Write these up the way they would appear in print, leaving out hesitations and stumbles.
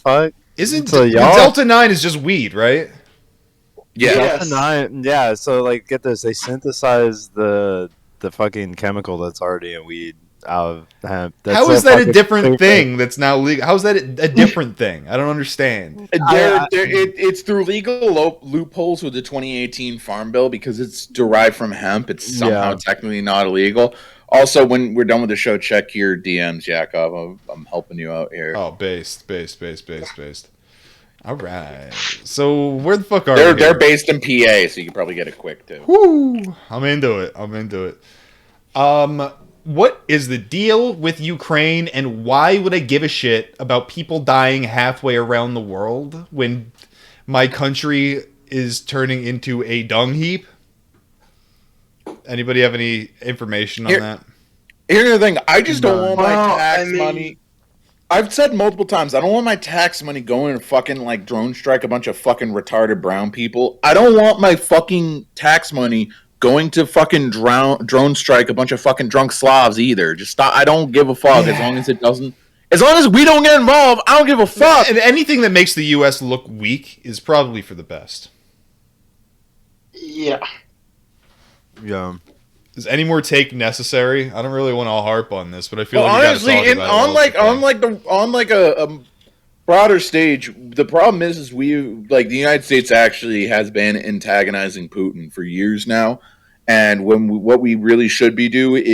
fuck? Isn't So the y'all Delta 9 is just weed, right? Yeah. Delta Yes. 9, yeah. So like, get this: they synthesize the fucking chemical that's already in weed out of hemp. That's How so is that a fucking different stupid. thing that's now legal? How is that a different thing? I don't understand. It's through legal loopholes with the 2018 Farm Bill because it's derived from hemp. It's somehow Yeah. technically not illegal. Also, when we're done with the show, check your DMs, Yakov. I'm helping you out here. Oh, based. All right. So where the fuck are They're we here? based in PA, so you can probably get it quick too. Woo! I'm into it. What is the deal with Ukraine, and why would I give a shit about people dying halfway around the world when my country is turning into a dung heap? Anybody have any information on that? Here's the thing: I just don't want my Well, tax I mean- money. I've said multiple times, I don't want my tax money going to fucking like drone strike a bunch of fucking retarded brown people. I don't want my fucking tax money going to fucking drone strike a bunch of fucking drunk Slavs either. Just stop. I don't give a fuck as long as it doesn't. As long as we don't get involved, I don't give a fuck. And anything that makes the U.S. look weak is probably for the best. Yeah. Yeah. Is any more take necessary? I don't really want to harp on this, but I feel Well, like honestly, we gotta talk about it. on like a broader stage, the problem is we like the United States actually has been antagonizing Putin for years now, and what we really should be doing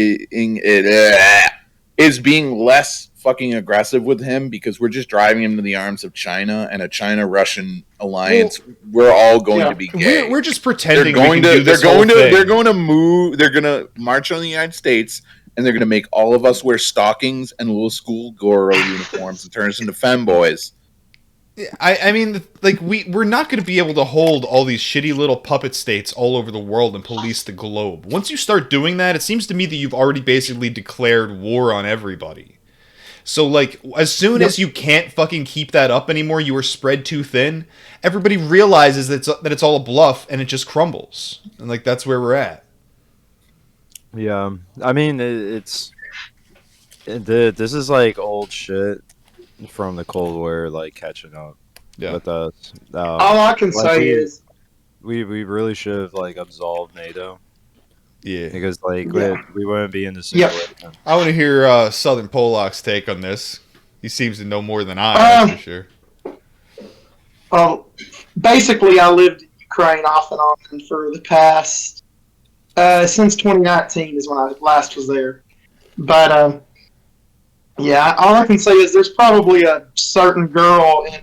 is being less fucking aggressive with him because we're just driving him to the arms of China and a China-Russian alliance. We're all going to be gay. We're just pretending we can do this whole thing. They're going to move. They're going to march on the United States, and they're going to make all of us wear stockings and little school girl uniforms and turn us into femboys. I mean, like we're not going to be able to hold all these shitty little puppet states all over the world and police the globe. Once you start doing that, it seems to me that you've already basically declared war on everybody. So, like, as soon as you can't fucking keep that up anymore, you are spread too thin, everybody realizes that it's all a bluff, and it just crumbles. And, like, that's where we're at. Yeah. I mean, this is like old shit from the Cold War, like catching up with us. All I can say is we really should have like absolved NATO. Yeah, because like we wouldn't be in the situation. I want to hear Southern Polak's take on this. He seems to know more than I am, for sure. Well, basically, I lived in Ukraine off and on for the past since 2019 is when I last was there. But yeah, all I can say is there's probably a certain girl in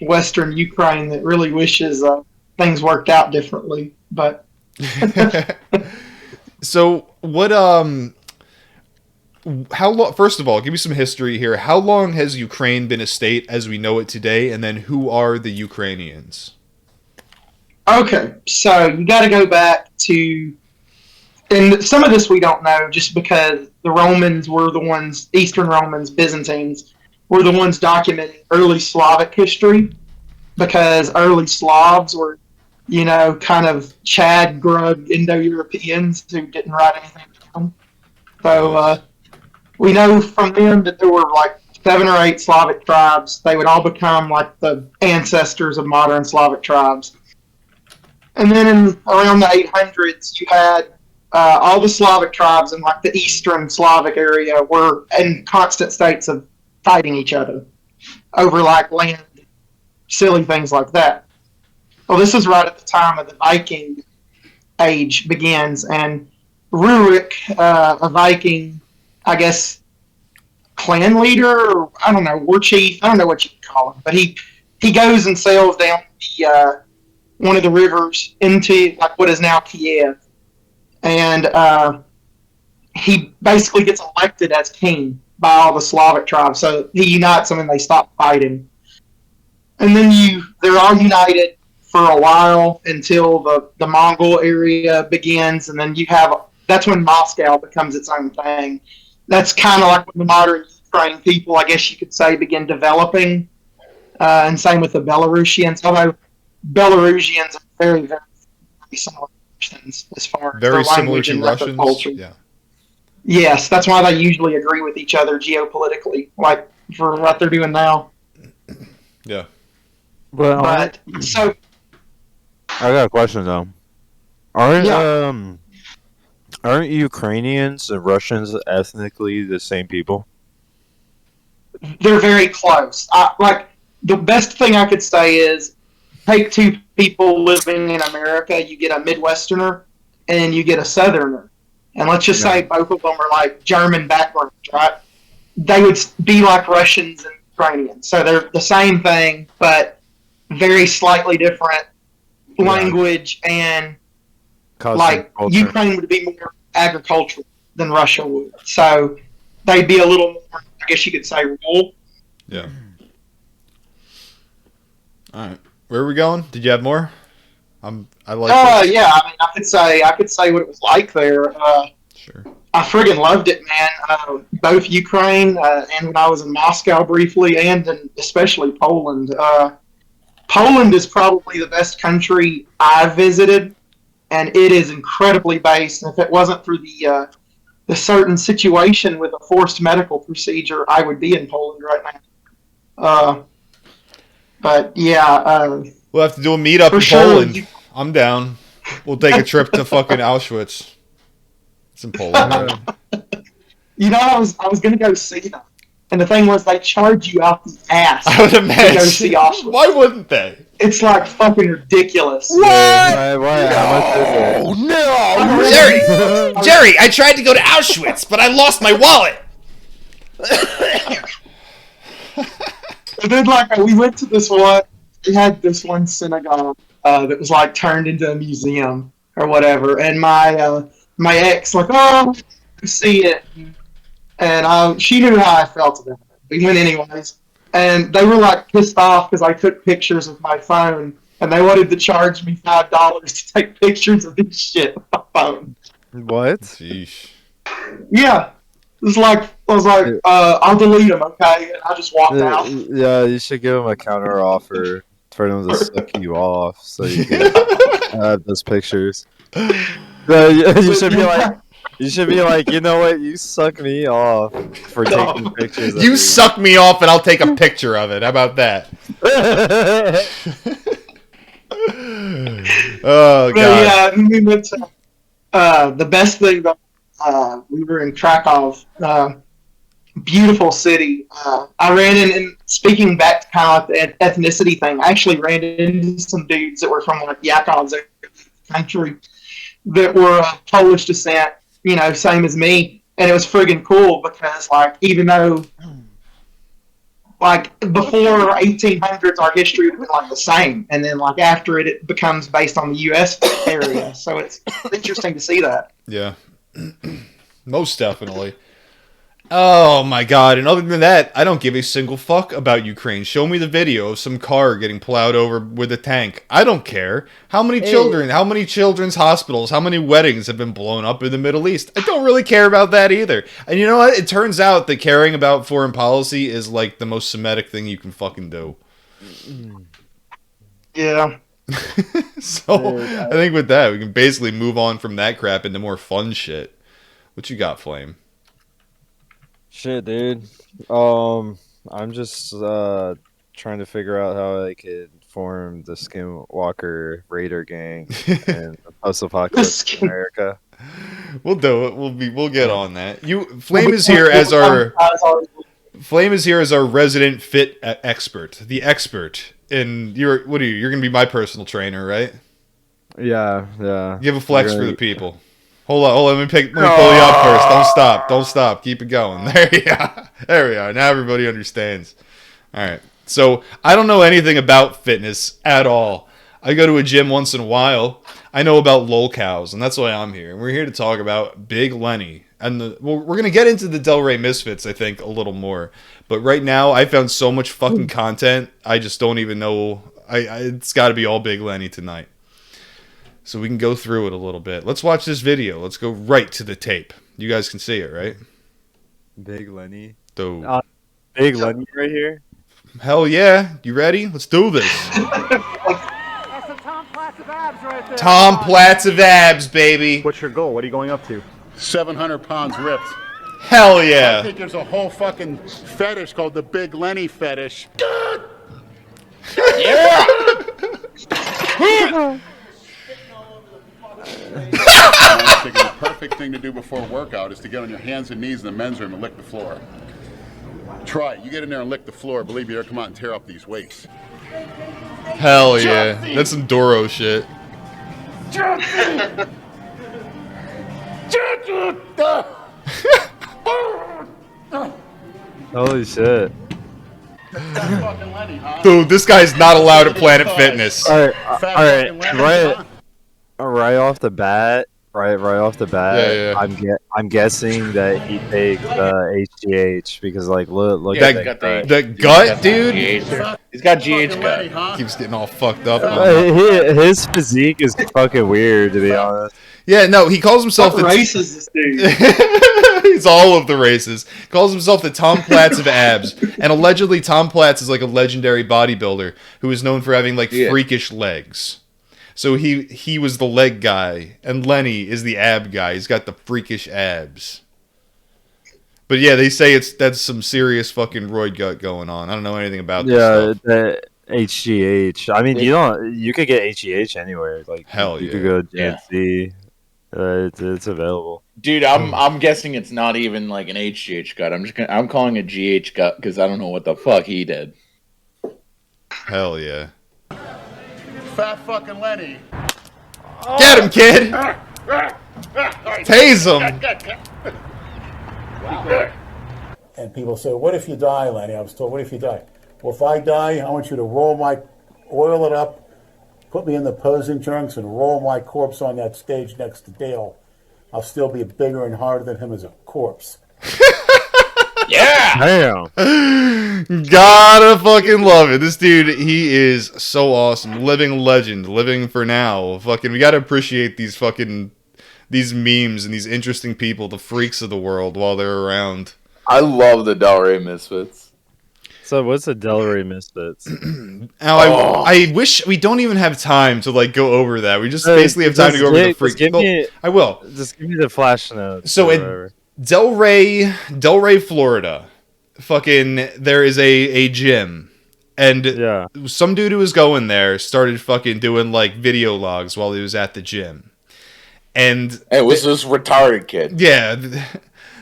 Western Ukraine that really wishes things worked out differently. But so what? How long? First of all, give me some history here. How long has Ukraine been a state as we know it today? And then, who are the Ukrainians? Okay, so you got to go back to, and some of this we don't know, just because the Romans were the ones, Eastern Romans, Byzantines, were the ones documenting early Slavic history, because early Slavs were, you know, kind of Chad, Grug, Indo-Europeans who didn't write anything down. So we know from them that there were like 7 or 8 Slavic tribes. They would all become like the ancestors of modern Slavic tribes. And then around the 800s, you had all the Slavic tribes in like the Eastern Slavic area were in constant states of fighting each other over like land, silly things like that. Well, this is right at the time of the Viking age begins, and Rurik, a Viking, I guess, clan leader, or I don't know, war chief, I don't know what you call him, but he goes and sails down the one of the rivers into like what is now Kiev, and he basically gets elected as king by all the Slavic tribes. So he unites them and they stop fighting, and then they're all united for a while until the Mongol area begins, and then that's when Moscow becomes its own thing. That's kind of like when the modern Ukraine people, I guess you could say, begin developing, and same with the Belarusians, although Belarusians are very, very, very similar to Russians as far as very their similar language to and their Russians. culture. Yeah. Yes, that's why they usually agree with each other geopolitically, like for what they're doing now. Yeah. But so I got a question though. Aren't Yeah. aren't Ukrainians and Russians ethnically the same people? they're very close. Like the best thing I could say is take two people living in America, you get a Midwesterner and you get a Southerner, and let's just say both of them are like German backgrounds, right? They would be like Russians and Ukrainians, so they're the same thing, but very slightly different language and like Culture. Ukraine would be more agricultural than Russia would, so they'd be a little more, I guess you could say, rural. Yeah. All right. Where are we going? Did you have more? I like this. Yeah. I mean, I could say what it was like there. Sure. I friggin' loved it, man. Both Ukraine and when I was in Moscow briefly, and especially Poland. Poland is probably the best country I've visited, and it is incredibly based. And if it wasn't for the certain situation with a forced medical procedure, I would be in Poland right now. But yeah, We'll have to do a meetup for in sure. Poland. I'm down. We'll take a trip to fucking Auschwitz. It's in Poland. You know, I was gonna go see them, and the thing was, they charge you out the ass I would to go imagine. see Auschwitz. Why wouldn't they? It's like fucking ridiculous. What? Why? How much is it? No, Jerry, I tried to go to Auschwitz, but I lost my wallet. And then, like, we went to this one. We had this one synagogue that was like turned into a museum or whatever, and my ex like, oh, see it, and she knew how I felt about it. We went anyways, and they were like pissed off because I took pictures with my phone, and they wanted to charge me $5 to take pictures of this shit with my phone. What? Sheesh. Yeah. It was like, I was like, I'll delete them, okay? And I just walked out. Yeah, you should give them a counter offer for them to suck you off so you can have those pictures. You should be like, you know what? You suck me off for taking pictures. You suck me off, and I'll take a picture of it. How about that? Oh god. Yeah, we went to the best thing about we were in Krakow, beautiful city. I ran in, speaking back to kind of like the ethnicity thing, I actually ran into some dudes that were from like Yakov's country that were Polish descent, you know, same as me. And it was friggin' cool because, like, even though, like, before 1800s, our history would have been, like, the same. And then, like, after it, it becomes based on the U.S. area. So it's interesting to see that. Yeah. Most definitely. Oh my god, and other than that, I don't give a single fuck about Ukraine. Show me the video of some car getting plowed over with a tank. I don't care. How many children, how many children's hospitals, how many weddings have been blown up in the Middle East? I don't really care about that either. And you know what? It turns out that caring about foreign policy is like the most Semitic thing you can fucking do. Yeah. So, I think with that, we can basically move on from that crap into more fun shit. What you got, Flame? Shit, dude. I'm just trying to figure out how I could form the Skinwalker Raider gang in post-apocalyptic America. We'll do it. We'll get on that. Flame is here as our resident fit expert, the expert. And you're You're gonna be my personal trainer, right? Yeah. Give a flex for the people. Hold on. Let me pull you up first. Don't stop. Keep it going. There we are. Now everybody understands. All right. So I don't know anything about fitness at all. I go to a gym once in a while. I know about lolcows, and that's why I'm here. And we're here to talk about Big Lenny. And we're going to get into the Delray Misfits, I think, a little more. But right now, I found so much fucking content, I just don't even know. It's got to be all Big Lenny tonight. So we can go through it a little bit. Let's watch this video. Let's go right to the tape. You guys can see it, right? Big Lenny. Big Lenny right here. Hell yeah. You ready? Let's do this. That's some Tom Platz of abs right there. Tom Platz of abs, baby. What's your goal? What are you going up to? 700 pounds ripped. Hell I yeah. think there's a whole fucking fetish called the Big Lenny fetish. I'm thinking the perfect thing to do before a workout is to get on your hands and knees in the men's room and lick the floor. Try it. You get in there and lick the floor. Believe me, you'll come out and tear up these weights. Hell yeah. That's some Doro shit. Holy shit. Fucking Lenny, huh? Dude, this guy's not allowed at Planet Fitness. Alright, Fat alright, fucking Lenny, right, huh? right off the bat, right off the bat, Yeah. I'm guessing that he takes HGH because like look Yeah, at he's got that. The gut, dude, He's got GH Fucking Lenny, gut. huh? keeps getting all fucked up. On His physique is fucking weird, to be honest. yeah, no, he calls himself What the race is this dude? He's all of the races. Calls himself the Tom Platz of abs, and allegedly Tom Platz is like a legendary bodybuilder who is known for having like freakish legs. So he was the leg guy, and Lenny is the ab guy. He's got the freakish abs. But yeah, they say that's some serious fucking roid gut going on. I don't know anything about this Yeah, stuff. the HGH. I mean, you could get HGH anywhere. Like Hell you yeah. could go to Yeah. GNC. It's available. Dude, I'm guessing it's not even like an HGH gut. I'm calling it GH gut because I don't know what the fuck he did. Hell yeah. Fat fucking Lenny. Get him, kid! Tase him! And people say, what if you die, Lenny? I was told, what if you die? Well, if I die, I want you to oil it up, put me in the posing trunks, and roll my corpse on that stage next to Dale. I'll still be bigger and harder than him as a corpse. Yeah! Damn. Gotta fucking love it. This dude, he is so awesome. Living legend. Living for now. Fucking, we gotta appreciate these memes and these interesting people, the freaks of the world, while they're around. I love the Delray Misfits. So what's the Delray Misfits? Now, I wish we don't even have time to like go over that. We just basically have time to go over the freaks. I will. Just give me the flash notes. So in Delray, Florida, fucking, there is a gym, and some dude who was going there started fucking doing like video logs while he was at the gym, and It was this retarded kid. yeah.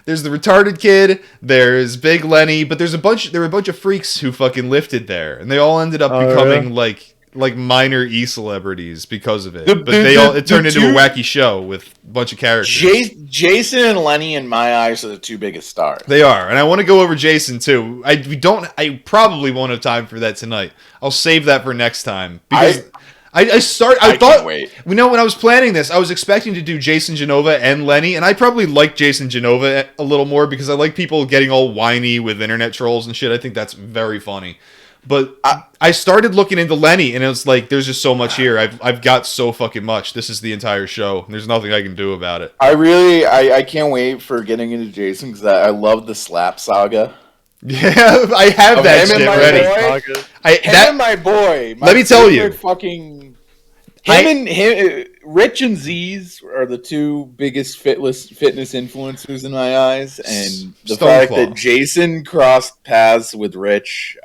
There's the retarded kid, there's Big Lenny, but there were a bunch of freaks who fucking lifted there, and they all ended up becoming like minor e-celebrities because of it. But it turned into a wacky show with a bunch of characters. Jason and Lenny, in my eyes, are the two biggest stars. They are, and I want to go over Jason too. I probably won't have time for that tonight. I'll save that for next time because I thought, wait. You know, when I was planning this, I was expecting to do Jason Genova and Lenny, and I probably like Jason Genova a little more because I like people getting all whiny with internet trolls and shit. I think that's very funny. But I started looking into Lenny, and it was like, there's just so much here. I've got so fucking much. This is the entire show. There's nothing I can do about it. I can't wait for getting into Jason because I love the Slap Saga. Yeah, I have that shit ready. And my boy. Let me tell you. Fucking him, Rich and Z's are the two biggest fitness influencers in my eyes, and the fact that Jason crossed paths with Rich,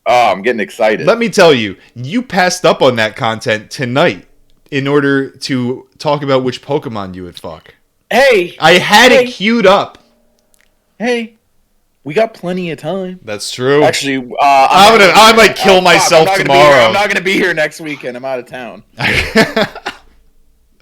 I'm getting excited. Let me tell you, you passed up on that content tonight in order to talk about which Pokemon you would fuck. Hey, I had it queued up. Hey, we got plenty of time. That's true. Actually, I might kill myself tomorrow. I'm not gonna be here next weekend. I'm out of town.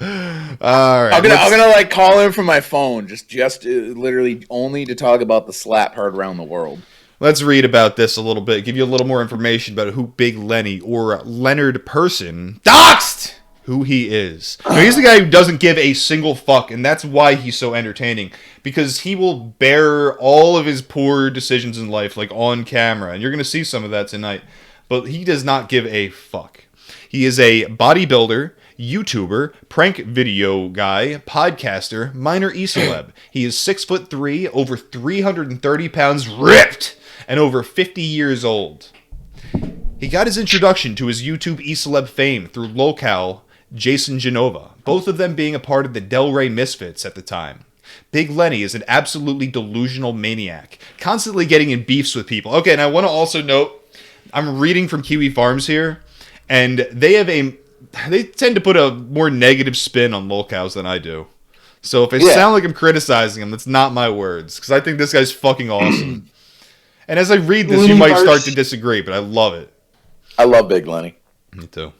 All right. I'm gonna like call in from my phone, just literally only to talk about the slap heard around the world. Let's read about this a little bit. Give you a little more information about who Big Lenny or Leonard Person doxed who he is. Now, he's the guy who doesn't give a single fuck, and that's why he's so entertaining. Because he will bear all of his poor decisions in life, like on camera, and you're gonna see some of that tonight. But he does not give a fuck. He is a bodybuilder, YouTuber, prank video guy, podcaster, minor e-celeb. He is 6'3", over 330 pounds, ripped, and over 50 years old. He got his introduction to his YouTube e-celeb fame through locale Jason Genova, both of them being a part of the Delray Misfits at the time. Big Lenny is an absolutely delusional maniac, constantly getting in beefs with people. Okay, and I want to also note, I'm reading from Kiwi Farms here, and they have a they tend to put a more negative spin on lolcows than I do. So if I Yeah. sound like I'm criticizing him, that's not my words, because I think this guy's fucking awesome. And as I read this, you might start to disagree, but I love it. I love Big Lenny. Me too.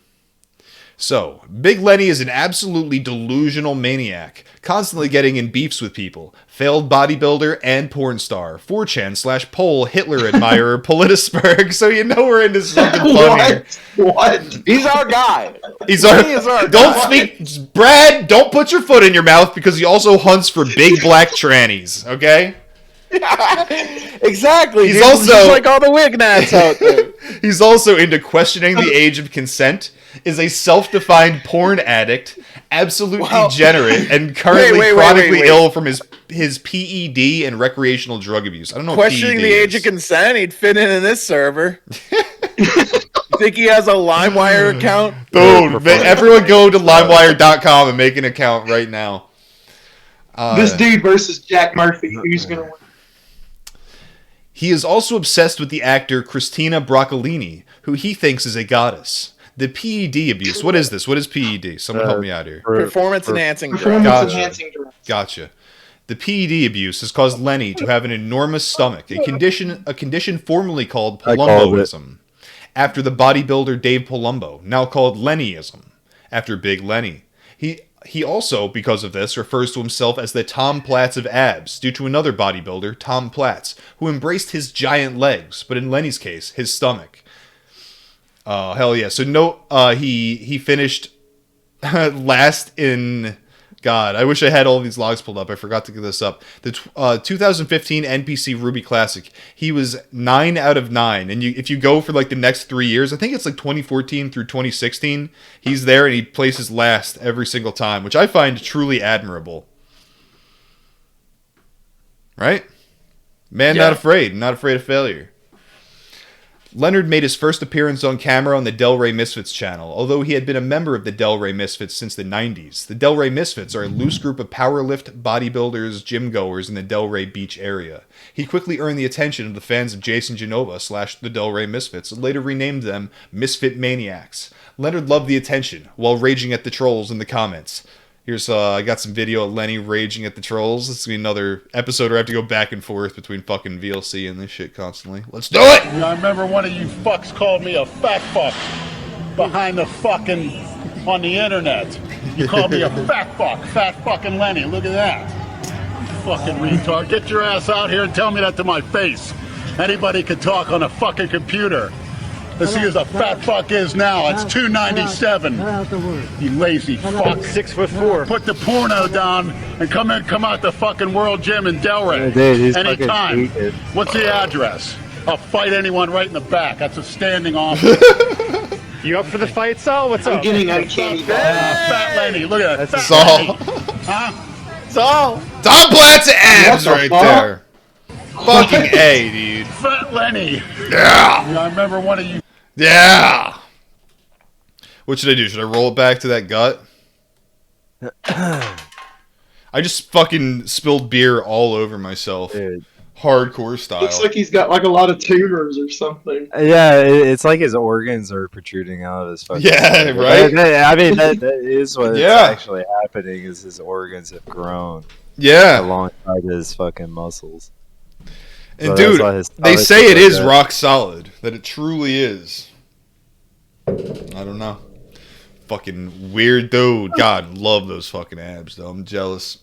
So, Big Lenny is an absolutely delusional maniac, constantly getting in beefs with people, failed bodybuilder and porn star, 4chan/pole Hitler admirer, Politisberg, so you know we're into something funnier. What? He's our guy. He's our, He is our don't guy. speak, Brad, don't put your foot in your mouth because he also hunts for big black trannies, okay? Exactly. He's dude. also- Just like all the wignats out there. He's also into questioning the age of consent, is a self-defined porn addict, absolute degenerate, and currently chronically ill from his PED and recreational drug abuse. I don't know Questioning what the PED age is. of consent, he'd fit in this server. You think he has a LimeWire account? Dude, everyone go to limewire.com and make an account right now. This dude versus Jack Murphy. Who's going to win? He is also obsessed with the actor Christina Broccolini, who he thinks is a goddess. The PED abuse. What is this? What is PED? Someone help me out here. Performance enhancing drug. Performance enhancing drug. Gotcha. The PED abuse has caused Lenny to have an enormous stomach, a condition formerly called I called it. Palumboism, after the bodybuilder Dave Palumbo, now called Lennyism, after Big Lenny. He also, because of this, refers to himself as the Tom Platz of abs, due to another bodybuilder, Tom Platz, who embraced his giant legs, but in Lenny's case, his stomach. Oh, hell yeah. So he finished last in... God, I wish I had all these logs pulled up. I forgot to get this up. The 2015 NPC Ruby Classic, he was 9 out of 9. And if you go for like the next 3 years, I think it's like 2014 through 2016, he's there and he places last every single time, which I find truly admirable. Right? Man, Yeah. not afraid of failure. Leonard made his first appearance on camera on the Delray Misfits channel, although he had been a member of the Delray Misfits since the 90s. The Delray Misfits are a loose group of powerlift bodybuilders, gym goers in the Delray Beach area. He quickly earned the attention of the fans of Jason Genova / the Delray Misfits, and later renamed them Misfit Maniacs. Leonard loved the attention, while raging at the trolls in the comments. Here's, I got some video of Lenny raging at the trolls. This is going to be another episode where I have to go back and forth between fucking VLC and this shit constantly. Let's do it! I remember one of you fucks called me a fat fuck behind the fucking on the internet. You called me a fat fucking Lenny. Look at that. Fucking retard. Get your ass out here and tell me that to my face. Anybody could talk on a fucking computer. Let's see who the fat fuck is now. It's 297. You lazy fuck. 6'4". Put the porno down and come out the fucking World Gym in Delray. Dude, he's Anytime. fucking tweaking. What's the address? I'll fight anyone right in the back. That's a standing offer. You up for the fight, Sal? What's up? I'm getting uncanny valley. Fat Lenny. Look at that. That's Fat Saul. Lenny. Huh? So, Tom Platz abs What the right fuck? there. Fucking A, dude. Fat Lenny. Yeah! I remember one of you. Yeah! What should I do? Should I roll it back to that gut? I just fucking spilled beer all over myself. Dude. Hardcore style. Looks like he's got like a lot of tumors or something. Yeah, it's like his organs are protruding out of his fucking Yeah, head. right? I mean, that is what's Yeah. actually happening is his organs have grown Yeah. alongside his fucking muscles. And So dude, that's why his they stomach say it looks is like rock solid. That it truly is. I don't know. Fucking weird dude. God, love those fucking abs though. I'm jealous.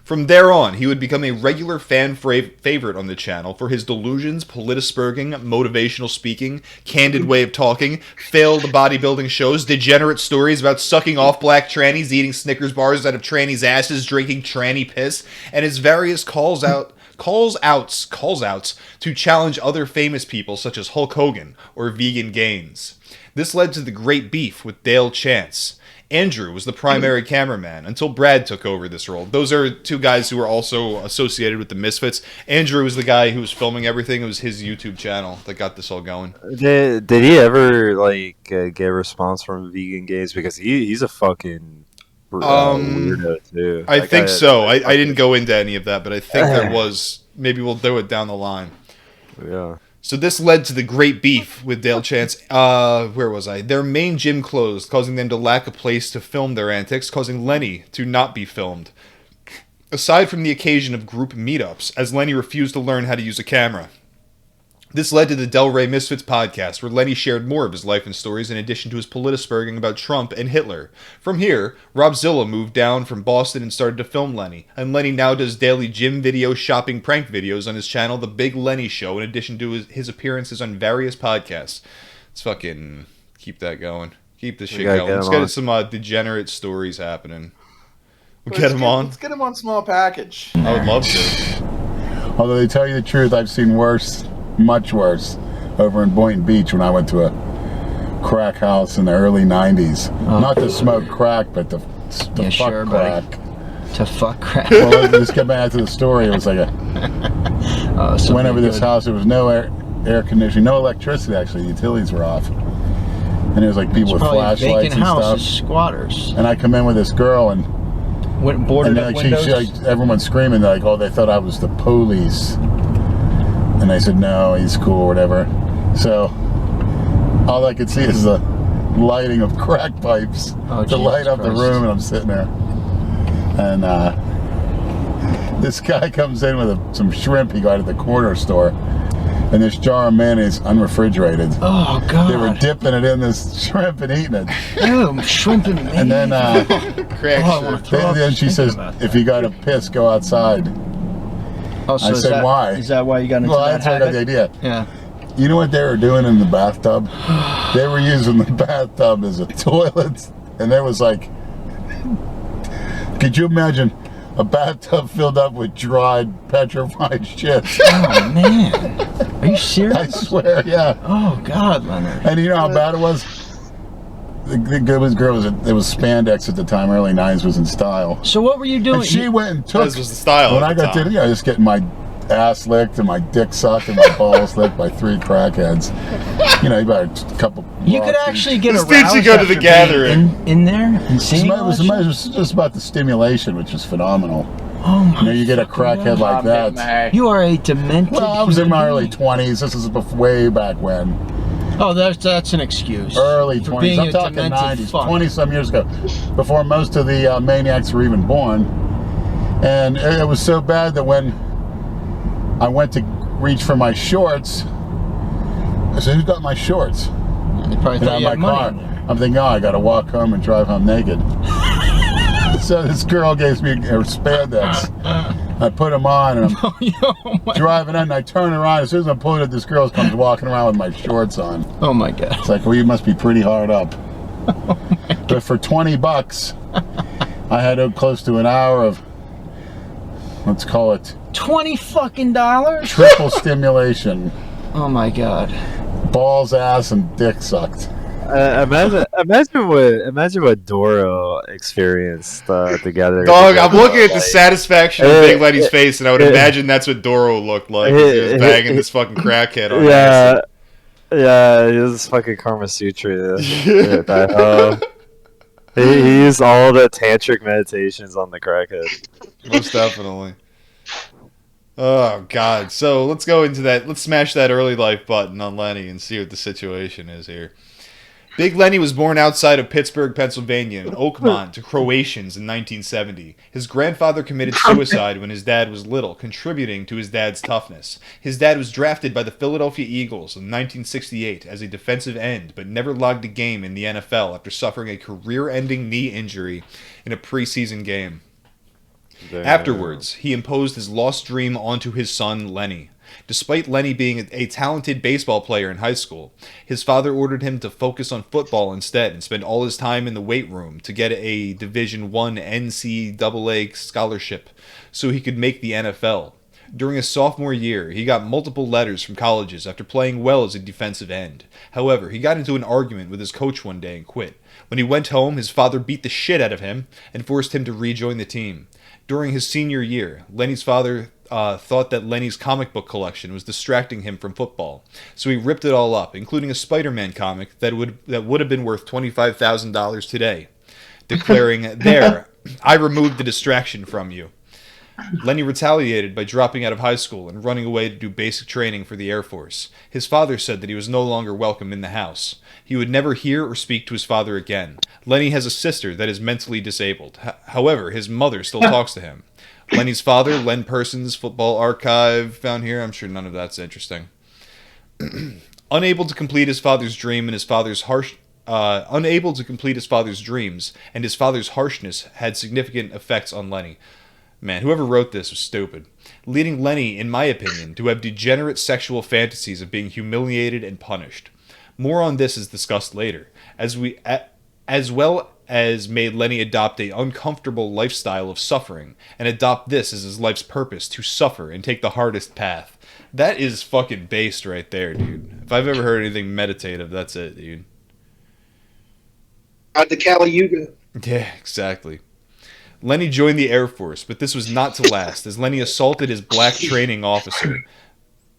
From there on, he would become a regular fan favorite on the channel for his delusions, politisberging, motivational speaking, candid way of talking, failed bodybuilding shows, degenerate stories about sucking off black trannies, eating Snickers bars out of trannies' asses, drinking tranny piss, and his various calls outs to challenge other famous people such as Hulk Hogan or Vegan Gaines. This led to the great beef with Dale Chance. Andrew was the primary cameraman until Brad took over this role. Those are two guys who were also associated with the Misfits. Andrew was the guy who was filming everything. It was his YouTube channel that got this all going. Did he ever get a response from Vegan Games? Because he's a fucking weirdo too. I That think guy- so. I didn't go into any of that, but I think there was. Maybe we'll do it down the line. Yeah. So this led to the great beef with Dale Chance. Where was I? Their main gym closed, causing them to lack a place to film their antics, causing Lenny to not be filmed. Aside from the occasion of group meetups, as Lenny refused to learn how to use a camera. This led to the Delray Misfits podcast, where Lenny shared more of his life and stories in addition to his politisperging about Trump and Hitler. From here, Rob Zilla moved down from Boston and started to film Lenny, and Lenny now does daily gym video shopping prank videos on his channel, The Big Lenny Show, in addition to his appearances on various podcasts. Let's fucking keep that going. Keep this shit going. Let's get some degenerate stories happening. We'll get him on. Let's get him on small package. I would love to. Although, to tell you the truth, I've seen worse, much worse, over in Boynton Beach when I went to a crack house in the early 90s. Not to smoke crack, but to fuck sure, crack. Buddy. To fuck crack. Well, let's just get back to the story. It was like went over this house. There was no air conditioning, no electricity, actually. The utilities were off. And it was like people with flashlights and stuff. Squatters. And I come in with this girl and boarded up like, windows. everyone's screaming. They're like, oh, they thought I was the police. And I said, no, he's cool, or whatever. So all I could see is the lighting of crack pipes to light up the room, and I'm sitting there. And this guy comes in with some shrimp he got at the corner store, and this jar of mayonnaise unrefrigerated. Oh, God. They were dipping it in this shrimp and eating it. Ew, shrimp and mayonnaise. And then, then she says, if you got to piss, go outside. Oh, so I said, why? Is that why you got into that that's where I got the idea. Yeah. You know what they were doing in the bathtub? They were using the bathtub as a toilet. And there was like, could you imagine a bathtub filled up with dried, petrified shit? Oh, man. Are you serious? I swear, yeah. Oh, God, Leonard. And you know how bad it was? The girl was, it was spandex at the time, early 90s was in style. So what were you doing? And she went and took. This was the style. When I got to, just getting my ass licked and my dick sucked and my balls licked by 3 crackheads. About a couple. You could actually get aroused. Did you go to the gathering in there and seeing it was just about the stimulation, which was phenomenal. Oh my! You get a crackhead like that. You are a demented. Well, I was in my early 20s. This is way back when. Oh, that's an excuse. Early 20s. I'm talking 90s, 20-some years ago, before most of the maniacs were even born. And it was so bad that when I went to reach for my shorts, I said, "Who's got my shorts?" They probably thought you had money in there. I'm thinking, I got to walk home and drive home naked. So this girl gave me her spandex. I put them on, and I'm driving in, and I turn around. As soon as I'm pulling it, this girl comes walking around with my shorts on. Oh, my God. It's like, well, you must be pretty hard up. But for $20, I had close to an hour of, let's call it, $20 fucking dollars? Triple stimulation. Oh, my God. Balls, ass, and dick sucked. Imagine what Doro experienced together. Dog, I'm looking at the satisfaction of Big Lenny's face, and I would imagine that's what Doro looked like. He was banging this fucking crackhead on acid. Yeah, he was fucking Karma Sutra. He used all the tantric meditations on the crackhead. Most definitely. Oh, God. So let's go into that. Let's smash that early life button on Lenny and see what the situation is here. Big Lenny was born outside of Pittsburgh, Pennsylvania, in Oakmont to Croatians in 1970. His grandfather committed suicide when his dad was little, contributing to his dad's toughness. His dad was drafted by the Philadelphia Eagles in 1968 as a defensive end, but never logged a game in the NFL after suffering a career-ending knee injury in a preseason game. Damn. Afterwards, he imposed his lost dream onto his son, Lenny. Despite Lenny being a talented baseball player in high school, his father ordered him to focus on football instead and spend all his time in the weight room to get a Division I NCAA scholarship so he could make the NFL. During his sophomore year, he got multiple letters from colleges after playing well as a defensive end. However, he got into an argument with his coach one day and quit. When he went home, his father beat the shit out of him and forced him to rejoin the team. During his senior year, Lenny's father thought that Lenny's comic book collection was distracting him from football, so he ripped it all up, including a Spider-Man comic that would have been worth $25,000 today, declaring, "There, I removed the distraction from you." Lenny retaliated by dropping out of high school and running away to do basic training for the Air Force. His father said that he was no longer welcome in the house. He would never hear or speak to his father again. Lenny has a sister that is mentally disabled. However, his mother still talks to him. Lenny's father, Len Persons, football archive found here. I'm sure none of that's interesting. Unable to complete his father's dream and his father's unable to complete his father's dreams, and his father's harshness had significant effects on Lenny. Man, whoever wrote this was stupid. Leading Lenny, in my opinion, to have degenerate sexual fantasies of being humiliated and punished. More on this is discussed later, as well as made Lenny adopt a uncomfortable lifestyle of suffering, and adopt this as his life's purpose, to suffer and take the hardest path. That is fucking based right there, dude. If I've ever heard anything meditative, that's it, dude. The Kali Yuga. Yeah, exactly. Lenny joined the Air Force, but this was not to last, as Lenny assaulted his black training officer.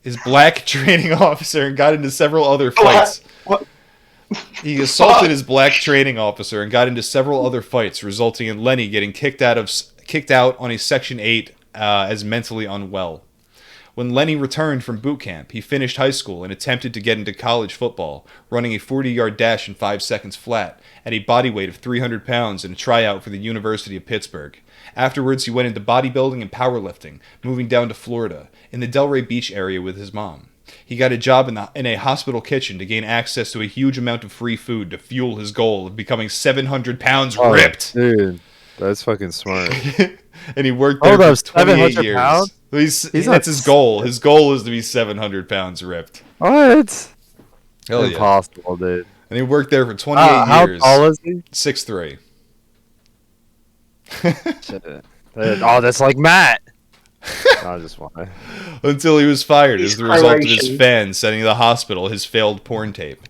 And got into several other fights. He assaulted his black training officer and got into several other fights, resulting in Lenny getting kicked out on a Section 8 as mentally unwell. When Lenny returned from boot camp, he finished high school and attempted to get into college football, running a 40-yard dash in 5 seconds flat at a body weight of 300 pounds in a tryout for the University of Pittsburgh. Afterwards, he went into bodybuilding and powerlifting, moving down to Florida, in the Delray Beach area with his mom. He got a job in a hospital kitchen to gain access to a huge amount of free food to fuel his goal of becoming 700 pounds ripped. Dude, that's fucking smart. And he worked there for 28 years. Pounds? That's his goal. His goal is to be 700 pounds ripped. What? Hell impossible, dude. And he worked there for 28 years. How tall is he? 6'3". Oh, that's like Matt. I just want to. Until he was fired as the result of his fans sending to the hospital his failed porn tape.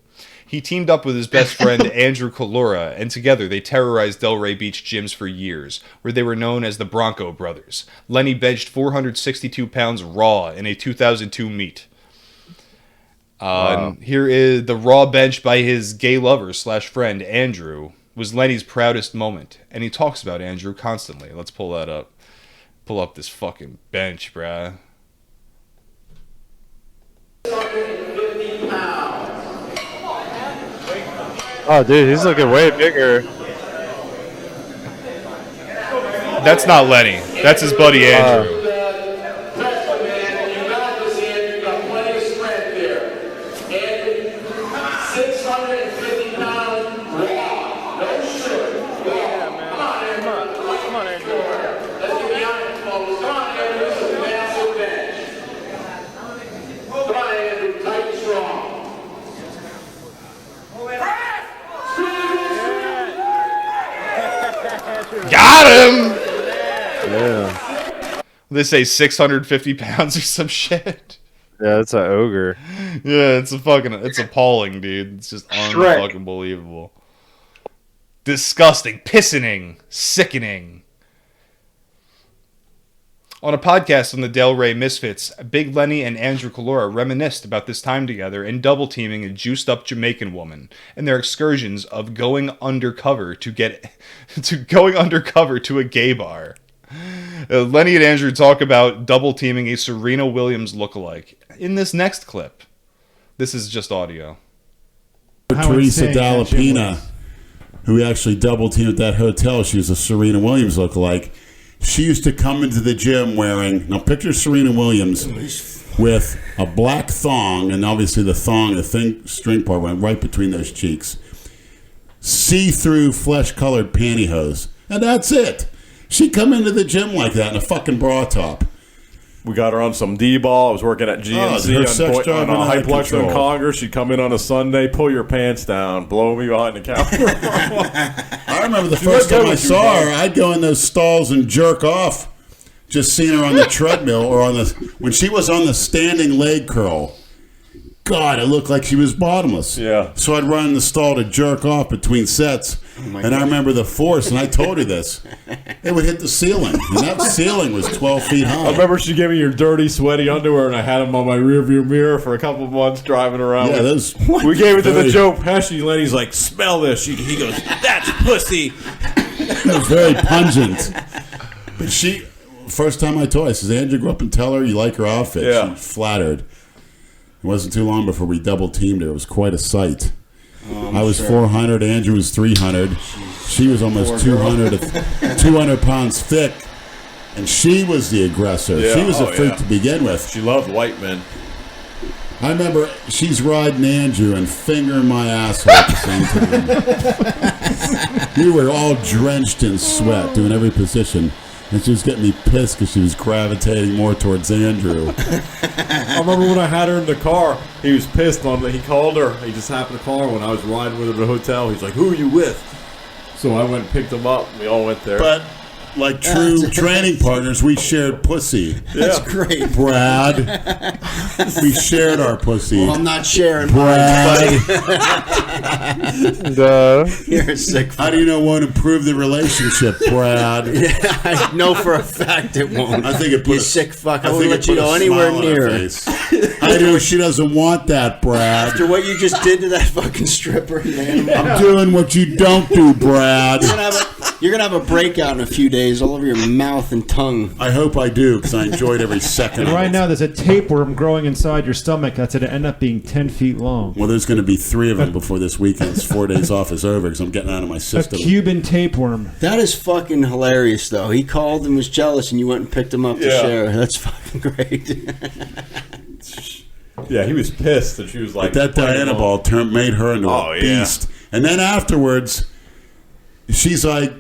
He teamed up with his best friend Andrew Colora, and together they terrorized Delray Beach gyms for years, where they were known as the Bronco Brothers. Lenny benched 462 pounds raw in a 2002 meet. And here is the raw bench by his gay lover / friend Andrew was Lenny's proudest moment, and he talks about Andrew constantly. Let's pull that up. Pull up this fucking bench, bruh. Oh, dude, he's looking way bigger. That's not Lenny. That's his buddy Andrew. Got him! Yeah. They say 650 pounds or some shit. Yeah, it's an ogre. Yeah, it's appalling, dude. It's just unfucking believable. Disgusting, pissening, sickening. On a podcast on the Rey Misfits, Big Lenny and Andrew Colora reminisced about this time together and double-teaming a juiced-up Jamaican woman and their excursions of going undercover to a gay bar. Lenny and Andrew talk about double-teaming a Serena Williams lookalike in this next clip. This is just audio. Teresa Dallapina, who actually double-teamed at that hotel, she was a Serena Williams lookalike. She used to come into the gym wearing, now picture Serena Williams with a black thong, and obviously the string part went right between those cheeks. See-through flesh-colored pantyhose. And that's it. She'd come into the gym like that in a fucking bra top. We got her on some D-ball. I was working at GNC on a Hyplex in Congress. She'd come in on a Sunday, pull your pants down, blow me behind the counter. I remember the first time I saw her, I'd go in those stalls and jerk off. Just seeing her on the treadmill or when she was on the standing leg curl. God, it looked like she was bottomless. Yeah. So I'd run in the stall to jerk off between sets. I remember the force, and I told her this. It would hit the ceiling, and that ceiling was 12 feet high. I remember she gave me your dirty, sweaty underwear, and I had them on my rearview mirror for a couple of months driving around. Yeah, we gave it to the Joe Pesci. Lenny's like, smell this. He goes, that's pussy. It was very pungent. But first time I told her, I says, Andrew, go up and tell her you like her outfit. Yeah. She flattered. It wasn't too long before we double teamed her. It was quite a sight. I was 400. Andrew was 300. She was almost 200 pounds thick. And she was the aggressor. Yeah. She was a freak to begin with. She loved white men. I remember she's riding Andrew and fingering my asshole at the same time. We were all drenched in sweat, doing every position. And she was getting me pissed because she was gravitating more towards Andrew. I remember when I had her in the car, he was pissed on me. He called her. He just happened to call her when I was riding with her to the hotel. He's like, who are you with? So I went and picked him up. We all went there. But like true training partners, we shared pussy. That's great. Brad. We shared our pussy. Well, I'm not sharing Brad. You're a sick fuck. How do you know it won't improve the relationship, Brad? Yeah, I know for a fact it won't. I think it put you a, sick fuck. I think won't it let you put a go anywhere smile on her near. face. I know she doesn't want that, Brad. After what you just did to that fucking stripper, man. I'm doing what you don't do, Brad. You're gonna have a breakout in a few days all over your mouth and tongue. I hope I do, because I enjoyed every second And of right it. now, there's a tapeworm growing inside your stomach that's going to end up being 10 feet long. Well, there's going to be 3 of them before this weekend's 4 days off is over, because I'm getting out of my A system. Cuban tapeworm. That is fucking hilarious, though. He called and was jealous, and you went and picked him up to share. That's fucking great. Yeah, he was pissed, and she was like, But that Diana ball made her into a beast. And then afterwards, she's like,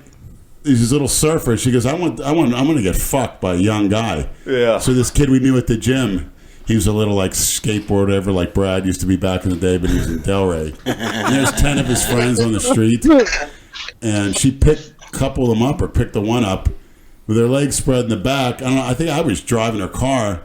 this little surfer. She goes, I'm going to get fucked by a young guy. Yeah. So this kid we knew at the gym, he was a little like skateboard whatever, like Brad used to be back in the day, but he was in Delray. And there's 10 of his friends on the street, and she picked a couple of them up, or picked the one up with her legs spread in the back. I don't know. I think I was driving her car,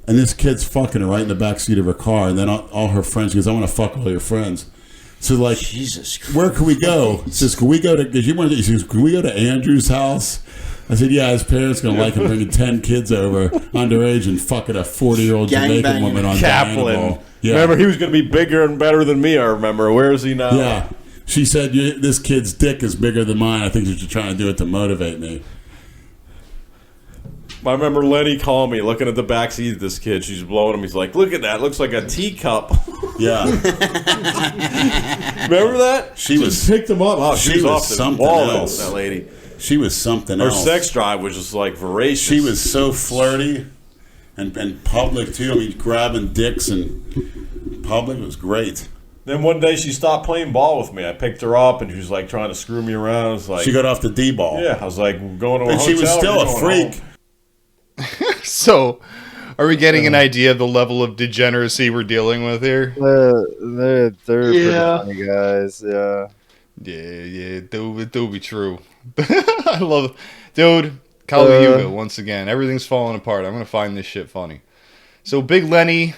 and this kid's fucking her right in the back seat of her car, and then all her friends, she goes, I want to fuck all your friends. So like, Jesus Christ. Where can we go? He says, can we go to? He says, can we go to Andrew's house? I said, yeah. His parents gonna like him bringing 10 kids over underage and fucking a 40-year-old Jamaican woman on Kaplan. Yeah. Remember, he was going to be bigger and better than me. I remember. Where is he now? Yeah. She said, this kid's dick is bigger than mine. I think you're trying to do it to motivate me. I remember Lenny calling me, looking at the backseat of this kid. She's blowing him. He's like, look at that. Looks like a teacup. Yeah. Remember that? She just picked him up. Oh, she was off the something wall, else. that lady. She was something Her else. sex drive was just like voracious. She was so flirty and public too. I mean, grabbing dicks and public was great. Then one day she stopped playing ball with me. I picked her up and she was like trying to screw me around. I was like, She got off the D ball. yeah, I was like, we're going to a And hotel. she was still we're a going freak. home. So, are we getting an idea of the level of degeneracy we're dealing with here? They're pretty funny guys. Yeah. Yeah, do be true. I love it. Dude, Kali Yuga, once again. Everything's falling apart. I'm going to find this shit funny. So, Big Lenny,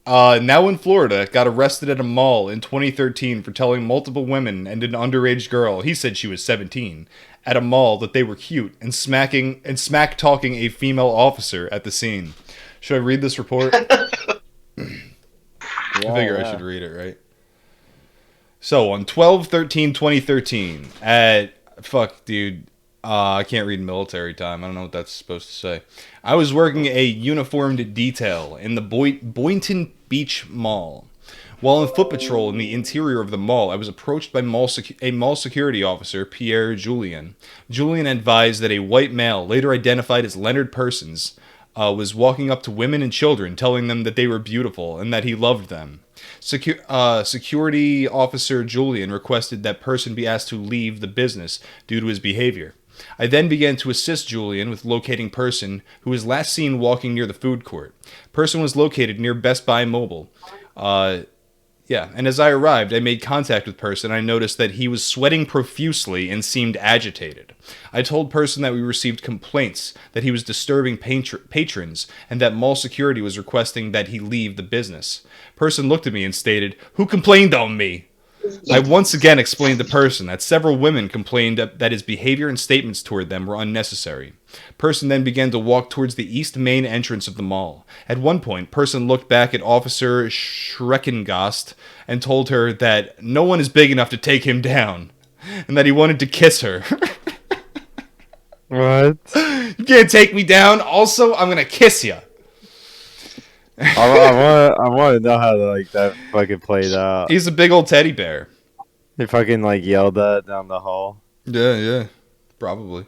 now in Florida, got arrested at a mall in 2013 for telling multiple women and an underage girl, he said she was 17, at a mall that they were cute and smack talking a female officer at the scene. Should I read this report? I figure I should read it, right? So on 12/13/2013 at I can't read military time. I don't know what that's supposed to say. I was working a uniformed detail in the Boynton Beach Mall. While on foot patrol in the interior of the mall, I was approached by a mall security officer, Pierre Julien. Julien advised that a white male, later identified as Leonard Persons, was walking up to women and children, telling them that they were beautiful and that he loved them. Security officer Julien requested that Person be asked to leave the business due to his behavior. I then began to assist Julien with locating Person, who was last seen walking near the food court. Person was located near Best Buy Mobile. And as I arrived, I made contact with Person. I noticed that he was sweating profusely and seemed agitated. I told Person that we received complaints that he was disturbing patrons and that mall security was requesting that he leave the business. Person looked at me and stated, "Who complained on me?" I once again explained to Person that several women complained that his behavior and statements toward them were unnecessary. Person then began to walk towards the east main entrance of the mall. At one point, Person looked back at Officer Schreckengast and told her that no one is big enough to take him down, and that he wanted to kiss her. What? You can't take me down. Also, I'm gonna kiss you. I want to know how that fucking played out. He's a big old teddy bear. He fucking yelled that down the hall. Yeah, probably.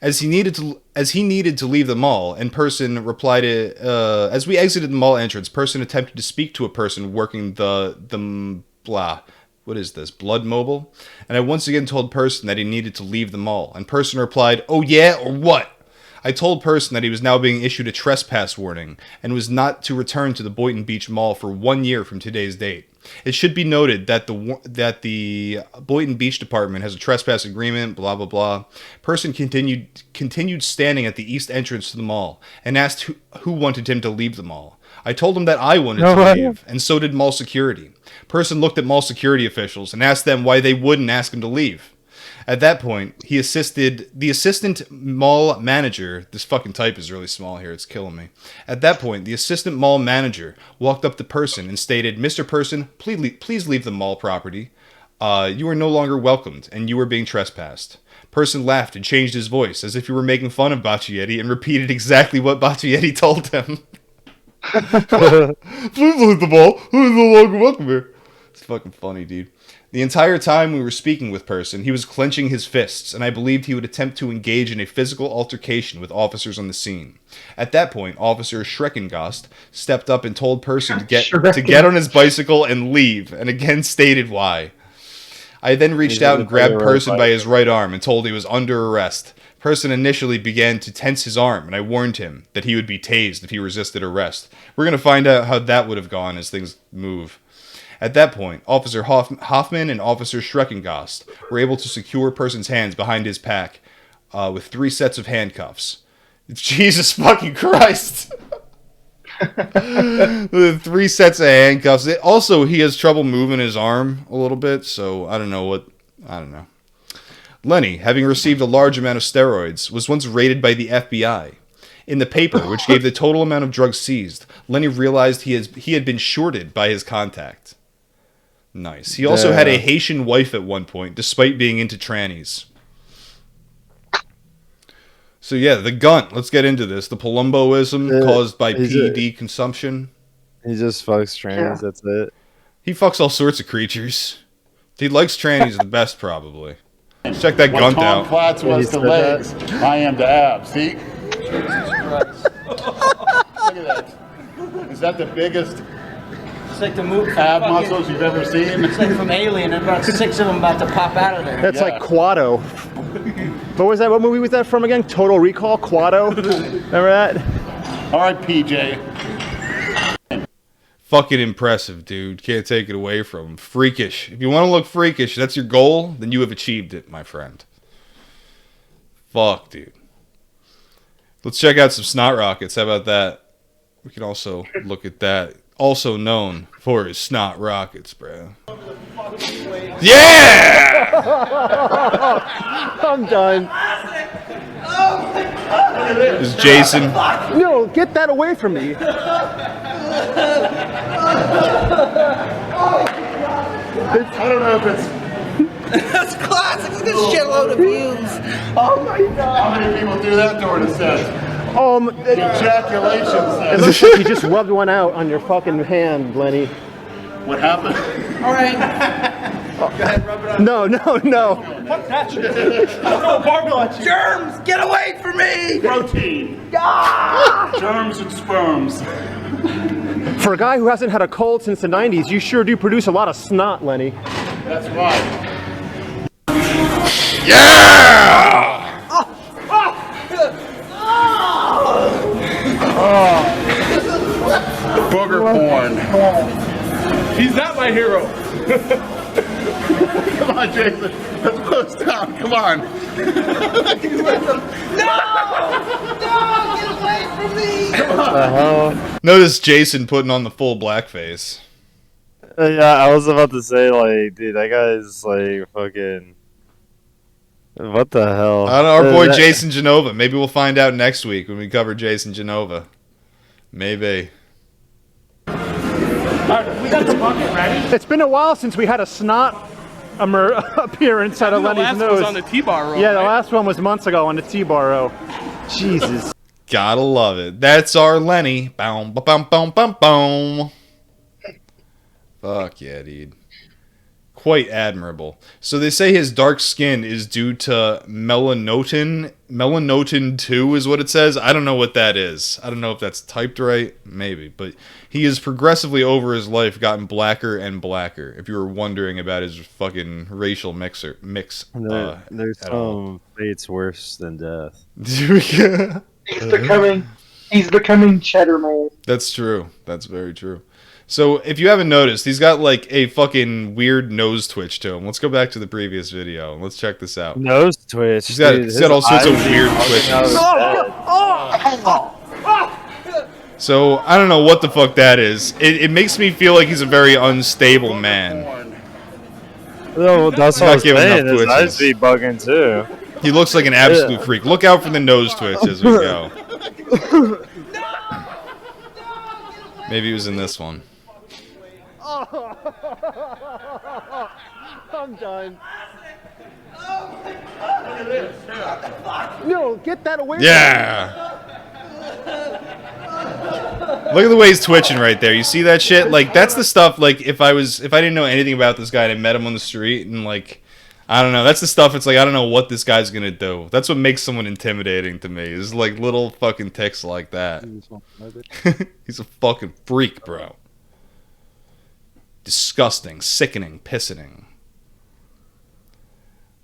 As he needed to leave the mall, and person replied, as we exited the mall entrance, person attempted to speak to a person working the what is this, Blood Mobile? And I once again told person that he needed to leave the mall, and person replied, "Oh yeah, or what?" I told person that he was now being issued a trespass warning, and was not to return to the Boynton Beach Mall for 1 year from today's date. It should be noted that the Boynton Beach Department has a trespass agreement, blah, blah, blah. Person continued standing at the east entrance to the mall and asked who wanted him to leave the mall. I told him that I wanted to leave, and so did mall security. Person looked at mall security officials and asked them why they wouldn't ask him to leave. At that point, the assistant mall manager, this fucking type is really small here, it's killing me. At that point, the assistant mall manager walked up to person and stated, "Mr. Person, please leave the mall property. You are no longer welcomed, and you are being trespassed." Person laughed and changed his voice, as if he were making fun of Bacchietti, and repeated exactly what Bacchietti told him. "Please leave the mall, who is no longer welcome here." It's fucking funny, dude. The entire time we were speaking with person, he was clenching his fists, and I believed he would attempt to engage in a physical altercation with officers on the scene. At that point, Officer Schreckengast stepped up and told person to get on his bicycle and leave, and again stated why. I then reached out and grabbed person by his right arm and told he was under arrest. Person initially began to tense his arm, and I warned him that he would be tased if he resisted arrest. We're going to find out how that would have gone as things move. At that point, Officer Hoffman and Officer Schreckengast were able to secure person's hands behind his pack with 3 sets of handcuffs. Jesus fucking Christ! With 3 sets of handcuffs. Also, he has trouble moving his arm a little bit, so I don't know. Lenny, having received a large amount of steroids, was once raided by the FBI. In the paper, which gave the total amount of drugs seized, Lenny realized he had been shorted by his contact. Nice. He also had a Haitian wife at one point, despite being into trannies. So yeah, the gun. Let's get into this. The Palumboism caused by PED consumption. He just fucks trannies, that's it. He fucks all sorts of creatures. He likes trannies the best, probably. Let's check that gun out. Tom Platz was the legs, I am the abs. See? Jesus Christ. Look at that. Is that the biggest like the move ab muscles you've ever seen? It's like from Alien, and about 6 of them about to pop out of there. That's like Quado. What was that? What movie was that from again? Total Recall? Quado? Remember that? All right, PJ. Fucking impressive, dude. Can't take it away from him. Freakish. If you want to look freakish, that's your goal, then you have achieved it, my friend. Fuck, dude. Let's check out some snot rockets. How about that? We can also look at that. Also known for his snot rockets, bro. Yeah! I'm done. This is Jason. No, get that away from me. That's classic. Look at this shitload of views. Oh my God. How many people do that during a set? Ejaculation set. It looks like you just rubbed one out on your fucking hand, Lenny. What happened? All right. Go ahead, rub it on. No. What's that shit? Germs, get away from me! Protein. Germs and sperms. For a guy who hasn't had a cold since the 90s, you sure do produce a lot of snot, Lenny. That's right. Yeah! Booger porn. He's not my hero. Come on, Jason. Let's close down. Come on. No! Get away from me! Notice Jason putting on the full blackface. Yeah, I was about to say, dude, that guy's fucking. What the hell? I don't know, our boy Jason Genova. Maybe we'll find out next week when we cover Jason Genova. Maybe. We got the bucket ready. It's been a while since we had a snot appearance out of Lenny's last nose. was on the T-bar row. Yeah, the right? last one was months ago on the T-bar row. Jesus. Gotta love it. That's our Lenny. Boom, boom, boom, boom, boom. Fuck yeah, dude. Quite admirable. So they say his dark skin is due to melanotin. Melanotin 2 is what it says. I don't know what that is. I don't know if that's typed right. Maybe. But he has progressively over his life gotten blacker and blacker. If you were wondering about his fucking racial mix. There's some fates worse than death. He's becoming Cheddar Man. That's true. That's very true. So, if you haven't noticed, he's got, like, a fucking weird nose twitch to him. Let's go back to the previous video, and let's check this out. Nose twitch? He's got all sorts of weird twitches. So, I don't know what the fuck that is. It makes me feel like he's a very unstable man. No, that's what I'm saying. His eyes be bugging, too. He looks like an absolute freak. Look out for the nose twitch as we go. Maybe he was in this one. I'm done. No, get that away. Yeah. Look at the way he's twitching right there. You see that shit? Like, that's the stuff, like, if I didn't know anything about this guy and I met him on the street and, like, I don't know. That's the stuff, it's like, I don't know what this guy's gonna do. That's what makes someone intimidating to me, is, like, little fucking ticks like that. He's a fucking freak, bro. Disgusting, sickening, pissening.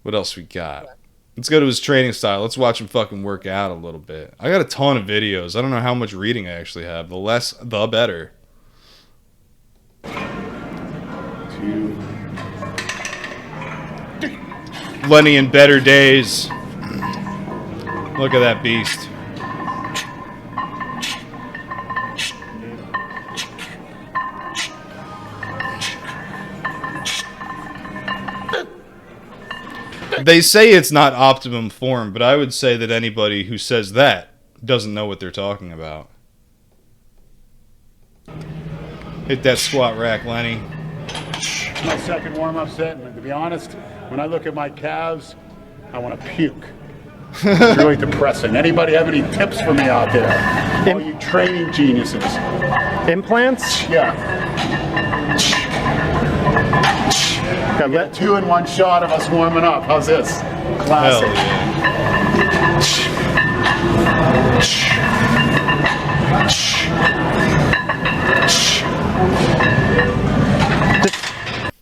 What else we got? Let's go to his training style. Let's watch him fucking work out a little bit. I got a ton of videos. I don't know how much reading I actually have. The less, the better. Lenny in better days. Look at that beast. They say it's not optimum form, but I would say that anybody who says that doesn't know what they're talking about. Hit that squat rack, Lenny. My second warm-up set, and to be honest, when I look at my calves, I want to puke. It's really depressing. Anybody have any tips for me out there? All you training geniuses. Implants? Yeah. Get 2 in 1 shot of us warming up. How's this? Classic.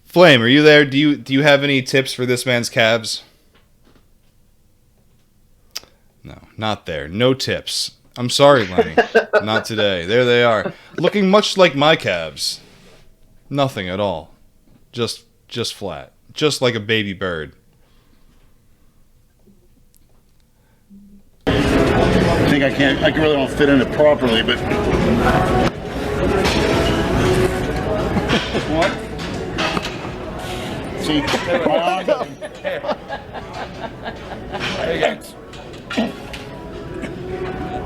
Flame, are you there? Do you have any tips for this man's calves? No, not there. No tips. I'm sorry, Lenny. Not today. There they are. Looking much like my calves. Nothing at all. Just flat. Just like a baby bird. I think I really don't fit in it properly, but... What? See,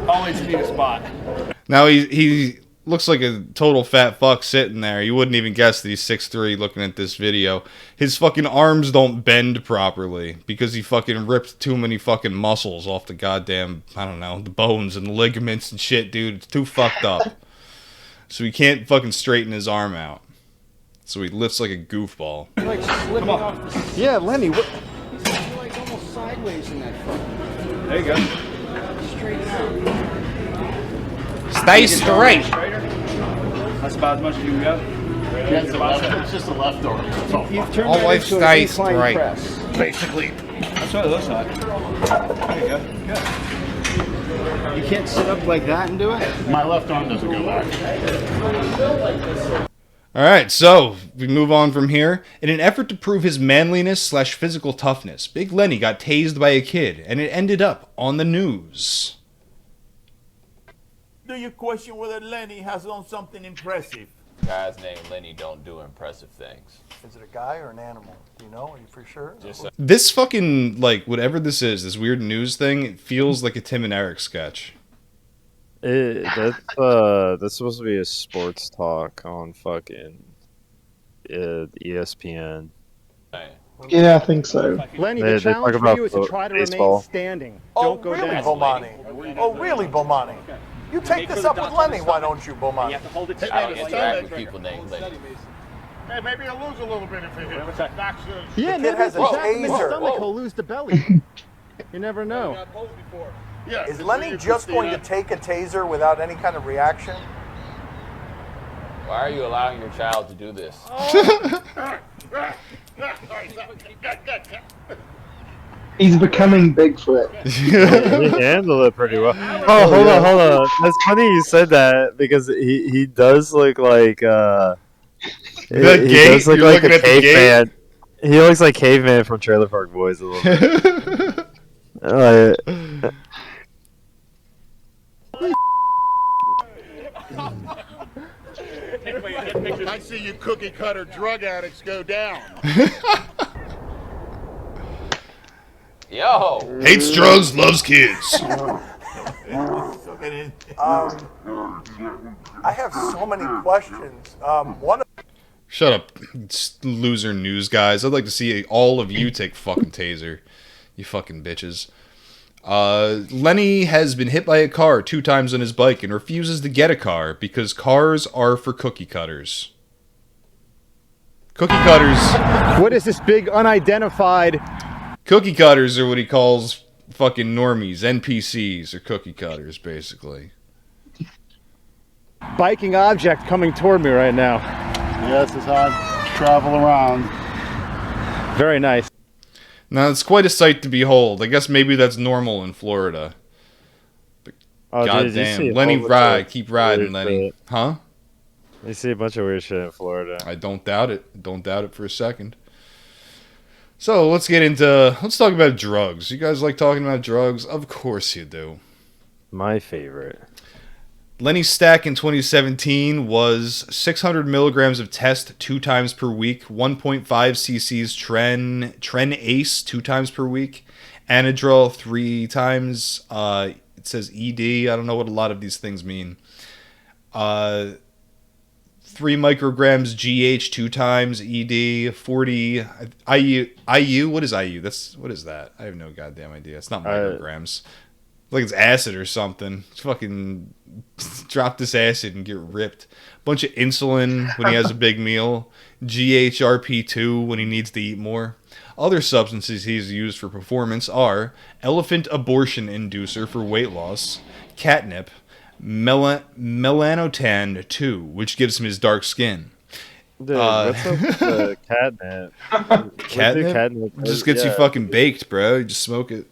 Always need a spot. Now he looks like a total fat fuck sitting there. You wouldn't even guess that he's 6'3" looking at this video. His fucking arms don't bend properly because he fucking ripped too many fucking muscles off the goddamn, I don't know, the bones and the ligaments and shit, dude. It's too fucked up. So he can't fucking straighten his arm out. So he lifts like a goofball. Like slipping off the... Yeah, Lenny, what? He's like almost sideways in that fuck. There you go. Straighten out. Stay straight. That's about as much as you can go. Yeah, it's just a left arm. That's all. You've turned Always that into stay a decline straight. press. Basically. That's what it looks like. There you go. Good. You can't sit up like that and do it? My left arm doesn't go back. Alright, so we move on from here. In an effort to prove his manliness / physical toughness, Big Lenny got tased by a kid, and it ended up on the news. Do you question whether Lenny has done something impressive? Guys named Lenny don't do impressive things. Is it a guy or an animal? Do you know? Are you for sure? This fucking, like, whatever this is, this weird news thing, it feels like a Tim and Eric sketch. That's supposed to be a sports talk on fucking ESPN. Yeah, I think so. Lenny, They the challenge talk for you about is to try to baseball. remain standing. Oh, Don't go really, down. Bomani? Oh, really, Bomani? You take this up with Lenny, why don't you, Bomani? I don't interact with people named Lenny. Hey, maybe he'll lose a little bit if he knocks the... Yeah, kid maybe has if a it's Jack in the taser. stomach, he'll lose the belly. You never know. Yeah, Is Lenny just going to take a taser without any kind of reaction? Why are you allowing your child to do this? He's becoming Bigfoot. He handled it pretty well. Oh, hold on. That's funny you said that because he does look like he does look like a caveman. He looks like caveman from Trailer Park Boys a little bit. I see you cookie cutter drug addicts go down. Yo! Hates drugs, loves kids. I have so many questions. One. Shut up, loser news guys. I'd like to see all of you take fucking taser. You fucking bitches. Lenny has been hit by a car 2 times on his bike and refuses to get a car because cars are for cookie cutters. Cookie cutters. What is this big unidentified... Cookie cutters are what he calls fucking normies. NPCs are cookie cutters, basically. biking object coming toward me right now? Yes, as I travel around. Very nice. Now, it's quite a sight to behold. I guess maybe that's normal in Florida. But goddamn. Lenny, ride. Keep riding, Lenny. Huh? You see a bunch of weird shit in Florida. I don't doubt it. Don't doubt it for a second. So, let's talk about drugs. You guys like talking about drugs? Of course you do. My favorite. Lenny's stack in 2017 was 600 milligrams of test 2 times per week, 1.5 cc's Tren Ace 2 times per week, Anadrol 3 times. It says ED. I don't know what a lot of these things mean. 3 micrograms GH 2 times ED, 40 IU. What is IU? What is that? I have no goddamn idea. It's not micrograms. Like it's acid or something. Just fucking drop this acid and get ripped. Bunch of insulin when he has a big meal. GHRP2 when he needs to eat more. Other substances he's used for performance are elephant abortion inducer for weight loss, catnip, melanotan 2, which gives him his dark skin. Dude, what's up with the catnip? Catnip? It just gets you fucking baked, bro. You just smoke it.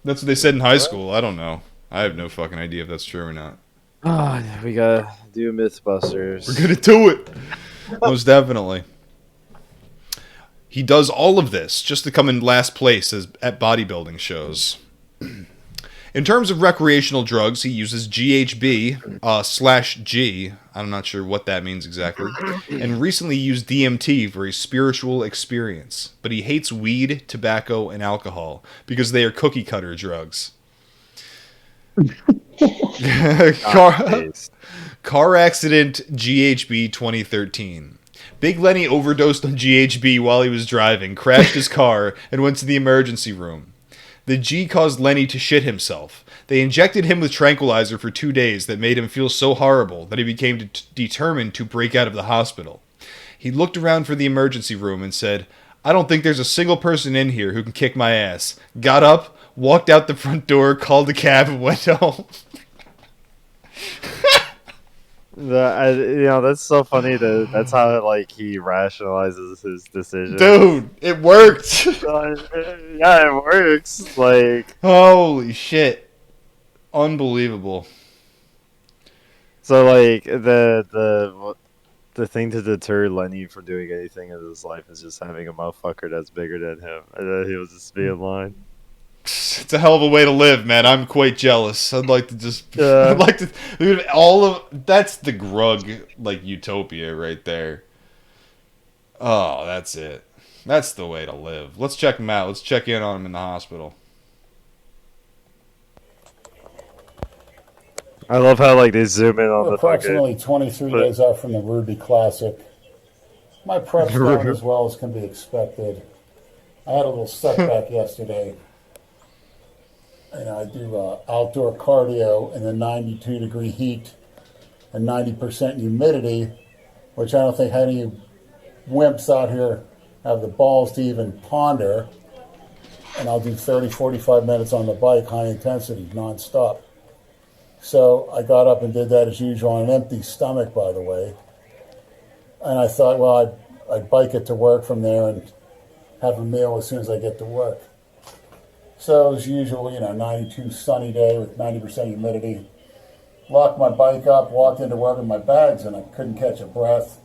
That's what they said in high school. I don't know. I have no fucking idea if that's true or not. Oh, we gotta do Mythbusters. We're gonna do it. Most definitely. He does all of this just to come in last place at bodybuilding shows. In terms of recreational drugs, he uses GHB /G. I'm not sure what that means exactly. And recently used DMT for a spiritual experience. But he hates weed, tobacco, and alcohol because they are cookie cutter drugs. Car accident GHB 2013. Big Lenny overdosed on GHB while he was driving, crashed his car, and went to the emergency room. The G caused Lenny to shit himself. They injected him with tranquilizer for 2 days that made him feel so horrible that he became determined to break out of the hospital. He looked around for the emergency room and said, "I don't think there's a single person in here who can kick my ass." Got up, walked out the front door, called a cab, and went home. That's so funny. That's how he rationalizes his decision. Dude, it worked. Yeah, it works. Holy shit. Unbelievable. So the thing to deter Lenny from doing anything in his life is just having a motherfucker that's bigger than him, and then he'll just be in line. It's a hell of a way to live, man. I'm quite jealous. I'd like to just that's the grug utopia right there. Oh, that's it. That's the way to live. Let's check him out. Let's check in on him in the hospital. I love how they zoom in on the approximately 23 days out from the Ruby Classic. My prep's going as well as can be expected. I had a little setback yesterday. And I do outdoor cardio in the 92-degree heat and 90% humidity, which I don't think any wimps out here have the balls to even ponder. And I'll do 30, 45 minutes on the bike, high intensity, nonstop. So I got up and did that as usual on an empty stomach, by the way. And I thought, well, I'd bike it to work from there and have a meal as soon as I get to work. So as usual, 92 sunny day with 90% humidity. Locked my bike up, walked into work with my bags, and I couldn't catch a breath.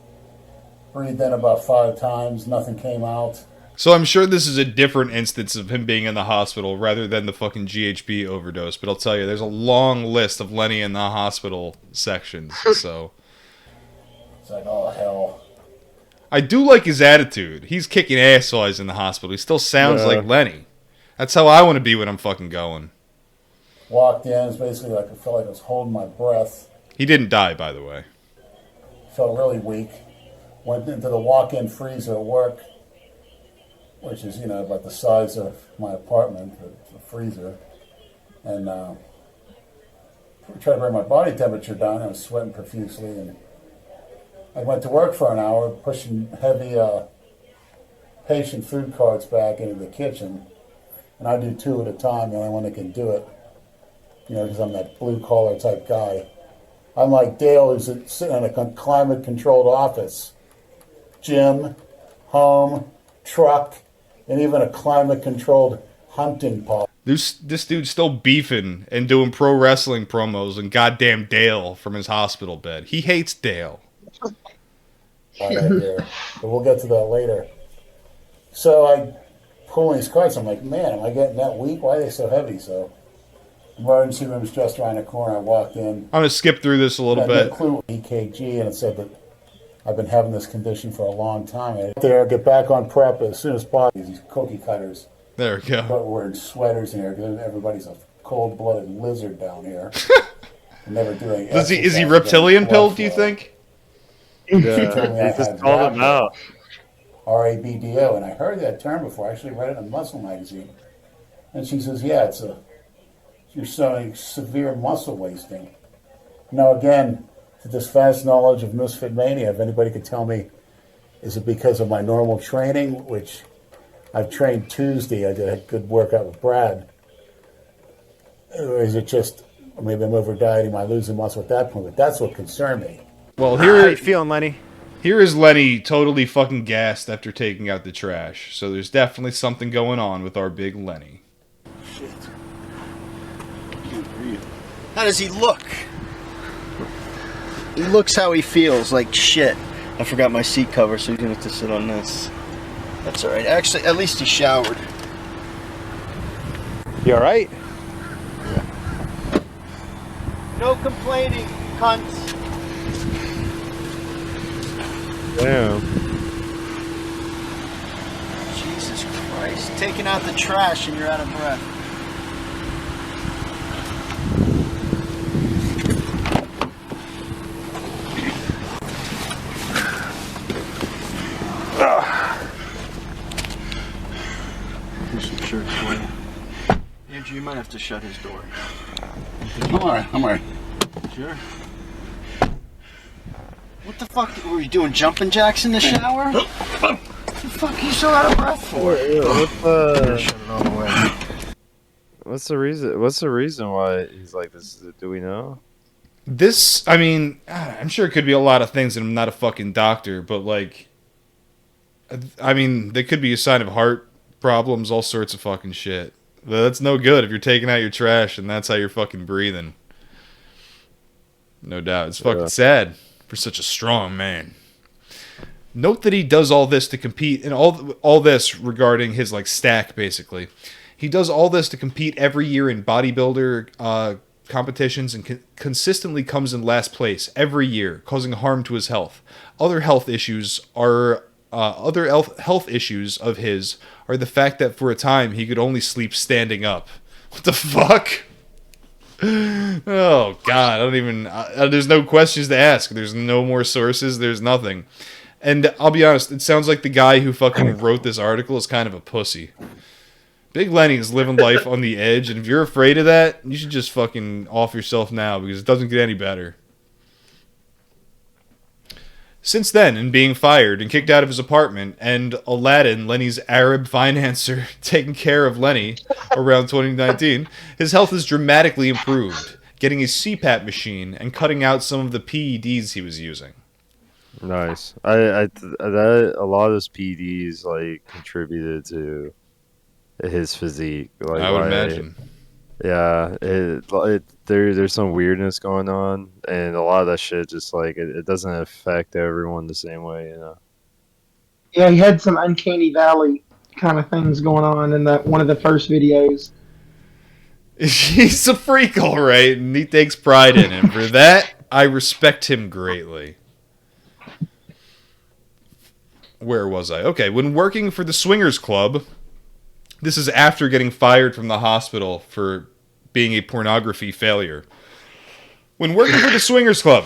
Breathed in about 5 times, nothing came out. So I'm sure this is a different instance of him being in the hospital rather than the fucking GHB overdose. But I'll tell you, there's a long list of Lenny in the hospital sections. So it's like, oh hell. I do like his attitude. He's kicking ass while he's in the hospital. He still sounds like Lenny. That's how I want to be when I'm fucking going. Walked in, it's basically like I felt like I was holding my breath. He didn't die, by the way. Felt really weak. Went into the walk-in freezer at work, which is, about the size of my apartment, the freezer. And tried to bring my body temperature down. I was sweating profusely. And I went to work for an hour, pushing heavy patient food carts back into the kitchen. And I do 2 at a time, the only one that can do it. Because I'm that blue-collar type guy. Unlike Dale, who's sitting in a climate-controlled office. Gym, home, truck, and even a climate-controlled hunting pod. This dude's still beefing and doing pro wrestling promos and goddamn Dale from his hospital bed. He hates Dale. Right here. But we'll get to that later. So I pull these carts. I'm like, man, am I getting that weak? Why are they so heavy? So emergency room's just around the corner. I walked in. I'm going to skip through this a little bit. EKG, and it said that I've been having this condition for a long time. I get back on prep as soon as possible. These cookie cutters. There we go. But wearing sweaters in here because everybody's a cold-blooded lizard down here. Never doing. Is he reptilian pilled? Do you think? Yeah, he just called him out. RABDO, and I heard that term before. I actually read it in a muscle magazine. And she says, yeah, you're showing severe muscle wasting. Now, again, to this vast knowledge of Misfit Mania, if anybody could tell me, is it because of my normal training, which I've trained Tuesday, I did a good workout with Brad, or is it just, maybe I'm over dieting, I'm losing muscle at that point, but that's what concerned me. Well, How you feeling, Lenny? Here is Lenny totally fucking gassed after taking out the trash. So there's definitely something going on with our big Lenny. Shit. How does he look? He looks how he feels, like shit. I forgot my seat cover, so he's gonna have to sit on this. That's alright. Actually, at least he showered. You alright? Yeah. No complaining, cunts. Damn. Jesus Christ. Taking out the trash and you're out of breath. Here's some shirts for you. Andrew, you might have to shut his door. I'm alright. Sure. What the fuck? Were you doing jumping jacks in the shower? What the fuck are you so out of breath for? Shut it all the way. What's the reason? What's the reason why he's like this? Do we know? This, I mean, I'm sure it could be a lot of things, and I'm not a fucking doctor, but like, I mean, there could be a sign of heart problems, all sorts of fucking shit. But that's no good if you're taking out your trash and that's how you're fucking breathing. No doubt. It's fucking sad for such a strong man. Note that he does all this to compete, and all this regarding his like stack, basically. He does all this to compete every year in bodybuilder competitions and consistently comes in last place every year, causing harm to his health. Other health issues of his are the fact that for a time he could only sleep standing up. What the fuck? Oh god, I don't even. There's no questions to ask. There's no more sources. There's nothing. And I'll be honest, it sounds like the guy who fucking wrote this article is kind of a pussy. Big Lenny is living life on the edge, and if you're afraid of that, you should just fucking off yourself now, because it doesn't get any better. Since then, in being fired and kicked out of his apartment, and Aladdin, Lenny's Arab financer, taking care of Lenny around 2019, his health has dramatically improved, getting a CPAP machine and cutting out some of the PEDs he was using. Nice. That a lot of those PEDs like contributed to his physique. Like, I would imagine. Yeah, there's some weirdness going on, and a lot of that shit just like it doesn't affect everyone the same way, you know. Yeah, he had some uncanny valley kind of things going on in that one of the first videos. He's a freak, all right, and he takes pride in it. For that, I respect him greatly. Where was I? Okay, when working for the Swingers Club, this is after getting fired from the hospital for being a pornography failure. When working for the Swingers Club,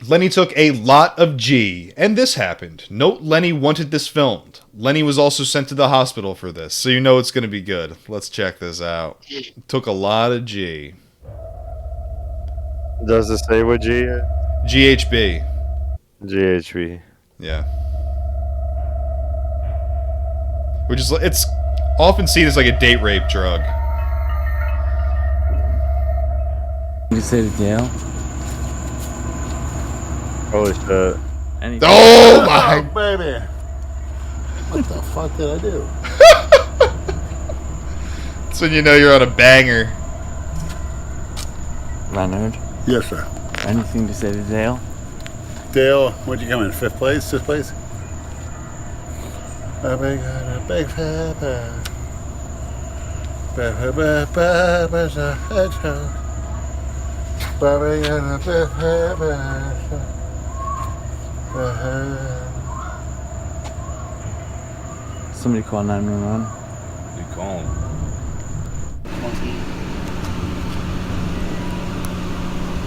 Lenny took a lot of G, and this happened. Note Lenny wanted this filmed. Lenny was also sent to the hospital for this, so you know it's going to be good. Let's check this out. Took a lot of G. Does it say what G is? GHB. GHB. Yeah. Which is, it's often seen as like a date rape drug. You say the jail? Holy shit. Oh my! Oh, baby. What the fuck did I do? That's when you know you're on a banger. Leonard? Yes, sir. Anything to say to Dale? Dale, what'd you come in? 5th place? 6th place? A big pepper. Somebody call 911. You call him.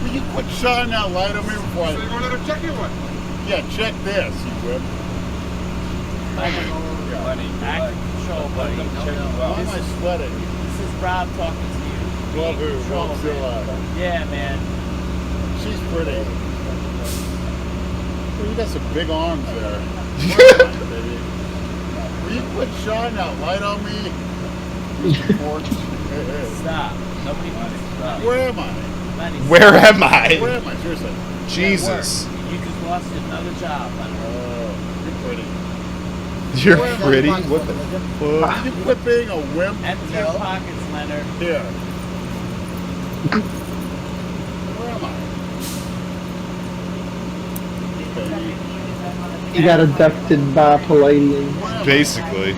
Will you quit shining that light on me before I... So you want to check your what? Yeah, check this, you whip. Buddy, act control, buddy. Why am I sweating? This is Rob talking to you. Love who? Rob. Yeah, man. She's pretty. Well, you got some big arms there. Baby. Will you quit shining that light on me? Mr. Porch? Stop. Nobody wants to stop. Where am I? Where am I? Where am I? Seriously. Jesus. You just lost another job, Oh, you're pretty. You're pretty? What the fuck? You quit being a wimp? Empty your pockets, Leonard. Here. Where am I? He got abducted by Palladium. Basically. Oh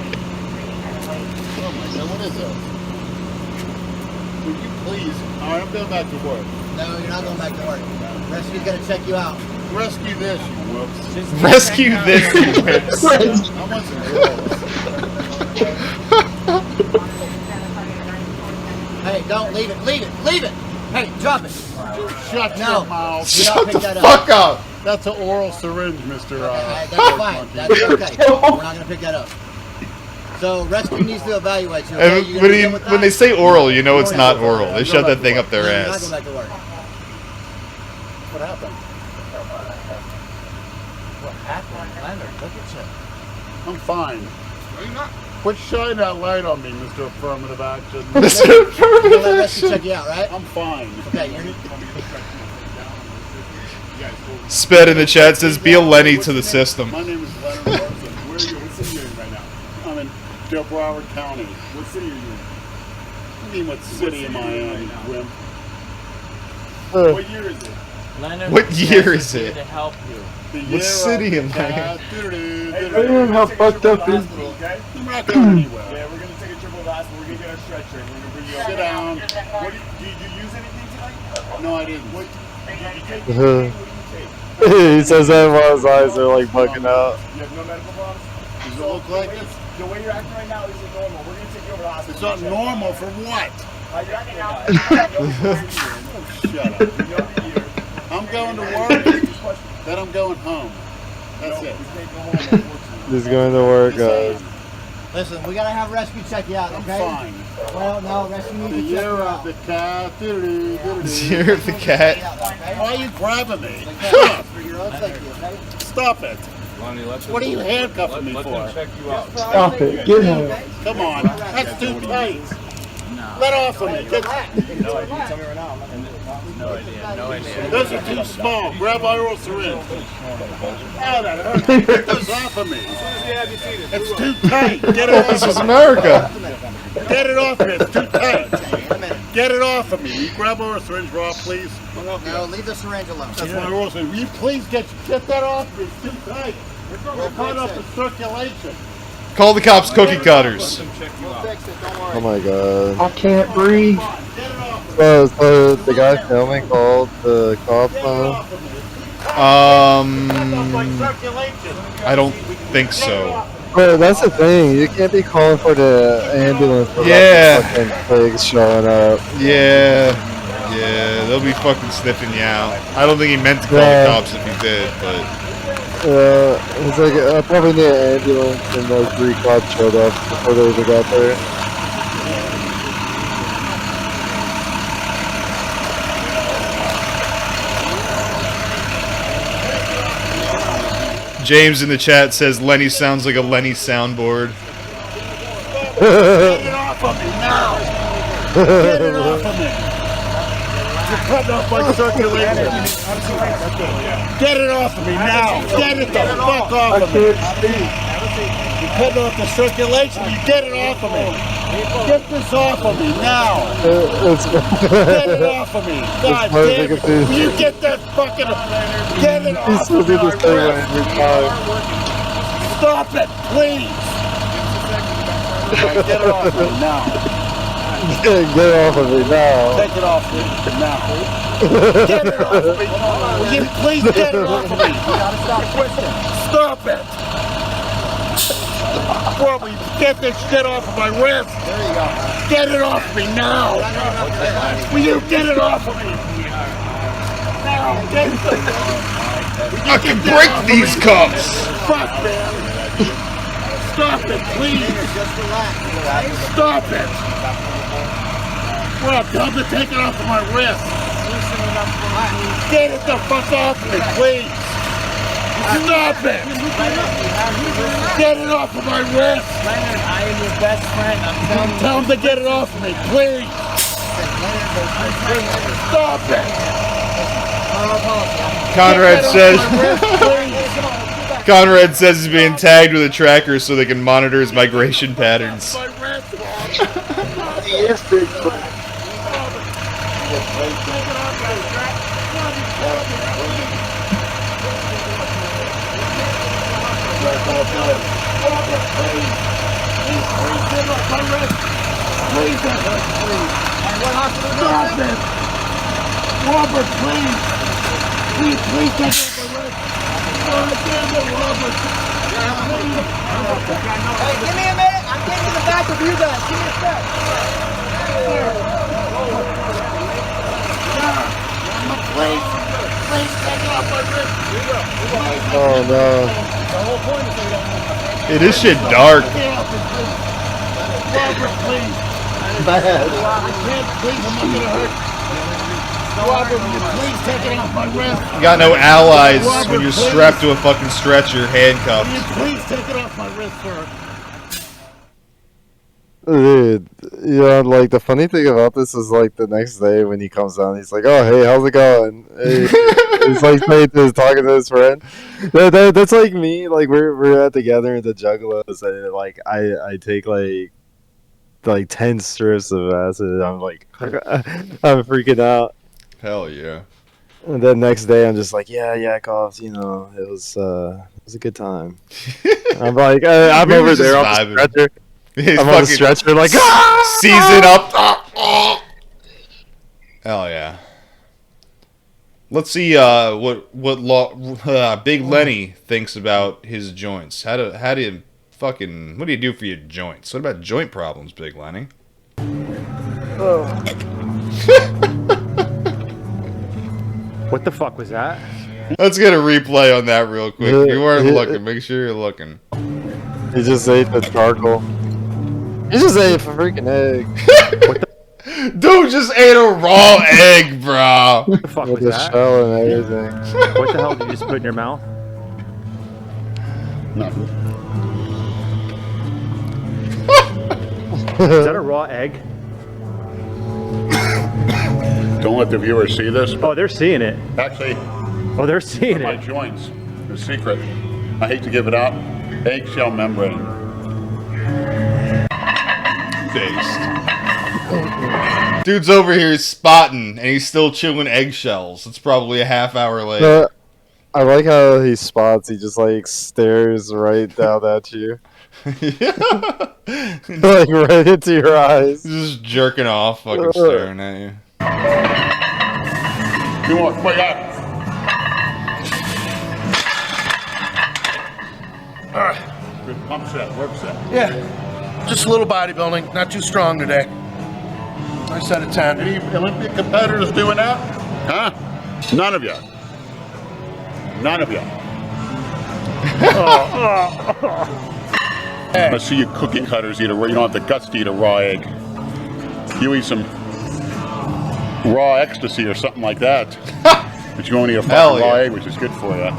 my god, what is that? Would you please? Alright, I'm going back to work. No, you're not going back to work. Rescue's gonna check you out. Rescue this, you whoops. Rescue this, you whips. I want some girls. Hey, don't leave it. Leave it. Leave it. Hey, drop it. Shut No. your mouth. Do not Shut pick the that fuck up. That's an oral syringe, Mr. That's fine. That's okay. We're not gonna pick that up. So rescue needs to evaluate you. Okay? And You gonna when, deal with when that? they say oral, you know it's not Go oral. They shove that thing up their You're not ass. going back to work. What happened? What happened? Leonard, look at you. I'm fine. No, you're not. Quit shining that light on me, Mr. Affirmative Action. Mr. You're Affirmative gonna let Rescue Action. check you out, right? I'm fine. Okay, you're... Sped in the chat says, be a Lenny to the system. My name is Leonard Larson. Where are you? What city are you in right now? I'm in Del Broward County. What city are you in? What do you mean, what city am I in, you wimp? What year is it? Leonard, What year is here it? to help you. The What year city of- am I in? Man, how fucked up is I'm not going anywhere. Yeah, we're gonna take a trip to the hospital. We're gonna get our stretcher. We're gonna bring you Sit down. What did you use anything tonight? No, I didn't. What did you take? What did you take? He says that while his eyes are like bugging out. You have no medical problems? Does it look like it? The way you're acting right now isn't normal. We're gonna take you over to the hospital. It's not normal for what? How you acting right now? Oh, shut up. You know the year. You know the year. I'm going to work, then I'm going home. Just question. What? What year is it? Leonard, What year is it? Leonard, what year is it? I'm going home. Leonard, That's it. He's going to work, guys. Listen, we gotta have rescue check you out, okay? Fine. Well, no, rescue needs The to check year you of out. the cat. The year of the cat. Why are you grabbing me? For your own safety, okay? Stop it. What are you handcuffing me for? Stop it. Get him. Come on. That's too tight. Let off of me. Get... No idea. Tell me right now. No idea. No idea. Those are too small. Grab my oral syringe. Oh, that hurts. Get those off of me. It's too tight. Get it off This is of me. America. Get it off of me. It's too tight. Get it off of me. Will you grab my oral syringe, Rob, please? No, leave the syringe alone. That's my oral syringe. Will you please get that off me? It's too tight. We're cut off the circulation. Call the cops cookie cutters. Oh my god. I can't breathe. So the guy filming called the cops on him? I don't think so. But that's the thing, you can't be calling for the ambulance without the fucking pigs showing up. Yeah, they'll be fucking sniffing you out. I don't think he meant to call the cops if he did, but... It's like, I probably need an ambulance, and like 3 cops showed up before they even got there. James in the chat says Lenny sounds like a Lenny soundboard. Get it off of me now! Get it off of me! You're cutting off my circulation. Get it off of me now! Get it the fuck off of me! You're cutting off the circulation. You get it off of me! Get this off of me now! Get it off of me! God damn it! Will you get that fucking... Get it off of me! Stop it, please! Get it off of me now! Get it off of me now. Take it off me now. Get it off of me! Will you please get it off of me? Stop it! Will you get this shit off of my wrist? There you go. Get it off of me now! Will you get it off of me? Now, get it. I can break these cuffs! Fuck, man! Stop it, please! Stop it! Well, tell them to take it off of my wrist! Get it the fuck off of me, please! Stop it! Get it off of my wrist! Leonard, I am your best friend. I'm telling you. Tell them to get it off of me, please! Stop it! Conrad says... Conrad says he's being tagged with a tracker so they can monitor his migration patterns. Yes, big friend. Stop it! Robert, please! Please take it off my wrist! Robert! Hey, give me a minute. I'm getting to the back of you guys. Give me a sec. Please take it off my wrist! Oh no. Hey, this shit dark. Robert, please! Bad. I can't, please, I'm not gonna hurt. Robert, will you please take it off my wrist? You got no allies when you're strapped to a fucking stretcher, handcuffed. Will you please take it off my wrist, sir? Dude, like the funny thing about this is like the next day when he comes down, he's like, "Oh, hey, how's it going?" Hey. He's like talking to his friend. That's like me. Like we're at together in the Juggalos, and like I take like 10 strips of acid. I'm like, I'm freaking out. Hell yeah. And then next day, I'm just like, yeah, coughs. It was a good time. I'm like, I'm over there on the stretcher. I'm on the stretcher, like, season up. Hell yeah. Let's see what Big Lenny thinks about his joints. What do you do for your joints? What about joint problems, Big Lenny? What the fuck was that? Let's get a replay on that real quick. If you weren't looking, make sure you're looking. He just ate the charcoal. He just ate a freaking egg. Dude just ate a raw egg, bro. What the fuck With was the that? shell and everything. What the hell did you just put in your mouth? Nothing. Is that a raw egg? Don't let the viewers see this. Oh, they're seeing it. Actually, Oh, they're seeing my it. joints. The secret. I hate to give it out. Eggshell membrane. Based. Dude's over here spotting, and he's still chewing eggshells. It's probably a half hour later. I like how he spots. He just like stares right down at you. Like right into your eyes. Just jerking off, fucking staring at you. You want? Wait, all right. Good pump set. Work set. Yeah. Just a little bodybuilding. Not too strong today. 9 out of 10. Any Olympic competitors doing that? Huh? None of you. None of you. I see you cookie cutters eat a raw. You don't have the guts to eat a raw egg. You eat some raw ecstasy or something like that. But you only eat a fucking raw egg, which is good for you.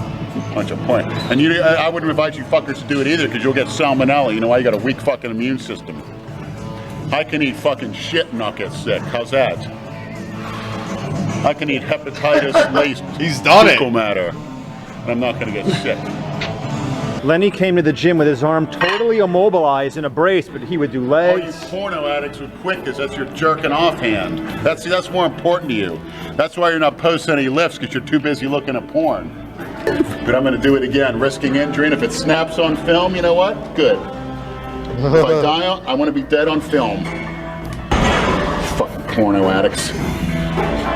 Bunch of point. And I wouldn't invite you fuckers to do it either, because you'll get salmonella. You know why? You got a weak fucking immune system. I can eat fucking shit and not get sick. How's that? I can eat hepatitis-laced fecal matter, and I'm not going to get sick. Lenny came to the gym with his arm totally immobilized in a brace, but he would do All you legs. porno addicts would quit because that's your jerking off hand. That's more important to you. That's why you're not posting any lifts, because you're too busy looking at porn. But I'm going to do it again, risking injury, and if it snaps on film, you know what? Good. If I die, I want to be dead on film. Fucking porno addicts.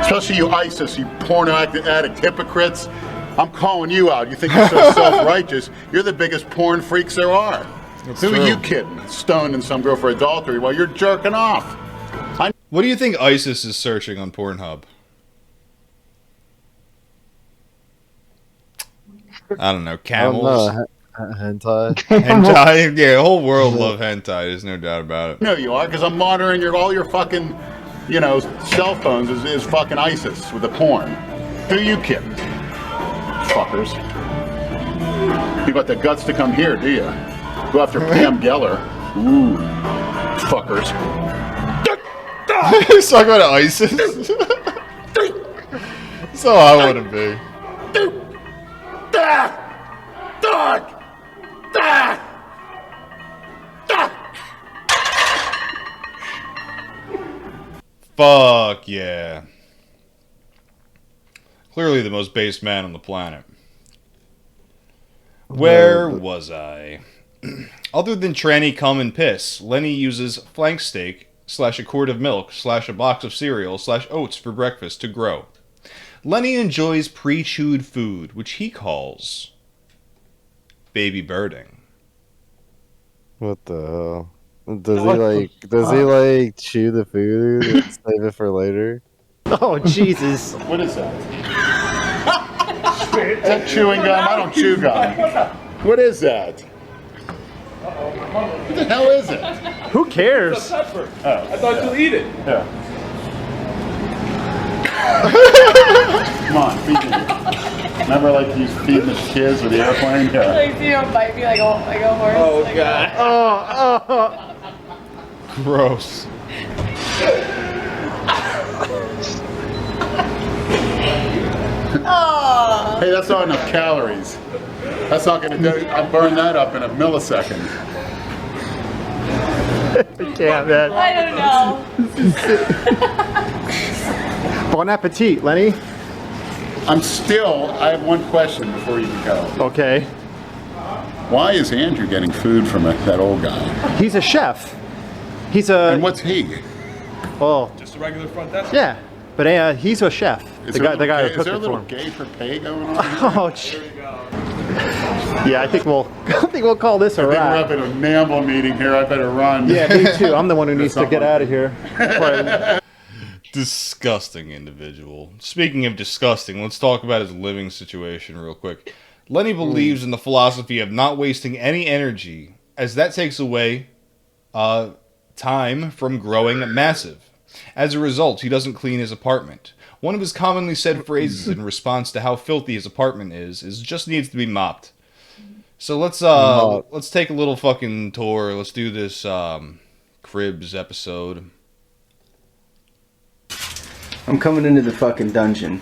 Especially you ISIS, you porno addict hypocrites. I'm calling you out. You think you're so self-righteous. You're the biggest porn freaks there are. Who are you kidding? Stoning some girl for adultery while you're jerking off. What do you think ISIS is searching on Pornhub? I don't know. Camels? Hentai. Hentai? Yeah, the whole world love hentai. There's no doubt about it. No, you are, because I'm monitoring all your fucking, cell phones is fucking ISIS with the porn. Who are you kidding? Fuckers. You got the guts to come here, do you? Go after Pam Geller. Ooh. Fuckers. He's talking about ISIS? That's how I want to be. Fuck yeah. Clearly the most based man on the planet. Where was I? Other than tranny cum and piss, Lenny uses flank steak / a quart of milk / a box of cereal / oats for breakfast to grow. Lenny enjoys pre-chewed food, which he calls baby birding. What the hell? Does he like chew the food and save it for later? Oh Jesus! What is that? Is that chewing gum? I don't chew gum. What is that? What the hell is it? Who cares? It's a pepper. Oh, I thought you'd eat it. Yeah. Come on, feed me. Remember, like he's feeding the kids with the airplane? Yeah. Like, you know, bite me like a horse. Oh, like, God. Gross. Oh. Hey, that's not enough calories. That's not going to do. I burn that up in a millisecond. Yeah, man. I don't know. Bon appetit, Lenny. I have one question before you go. Okay. Why is Andrew getting food from that old guy? He's a chef. He's a. And what's he? Oh. Just a regular front desk? Yeah, but he's a chef. The guy who cooked is there a it little for him. gay for pay going on? Oh, yeah, I think we'll call this a I think wrap. we're up at a NAMBLE meeting here. I better run. Yeah, me too. I'm the one who needs to get out of here. Disgusting individual. Speaking of disgusting, let's talk about his living situation real quick. Lenny believes in the philosophy of not wasting any energy, as that takes away time from growing massive. As a result, he doesn't clean his apartment. One of his commonly said phrases in response to how filthy his apartment is just needs to be mopped. So let's take a little fucking tour. Let's do this Cribs episode. I'm coming into the fucking dungeon.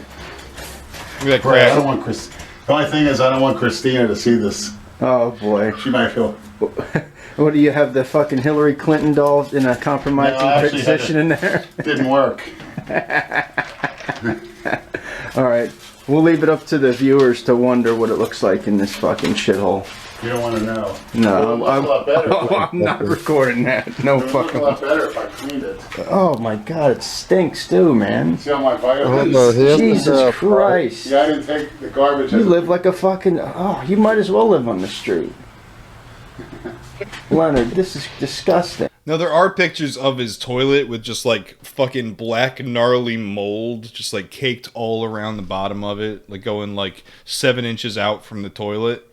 Look at that Right, I don't want Chris. The only thing is, I don't want Christina to see this. Oh boy. She might feel. What do you have, the fucking Hillary Clinton doll in a compromising position in there? Didn't work. All right, we'll leave it up to the viewers to wonder what it looks like in this fucking shithole. You don't want to know. No, Well, it looks a lot better. I'm not recording that. No It would fucking. look a lot better if I cleaned it. Oh my god, it stinks too, man. See all my vitamins? Jesus Christ. Yeah, I didn't take the garbage. You live like a fucking. Oh, you might as well live on the street. Leonard, this is disgusting. Now, there are pictures of his toilet with just, like, fucking black, gnarly mold just, like, caked all around the bottom of it. Like, going, like, 7 inches out from the toilet.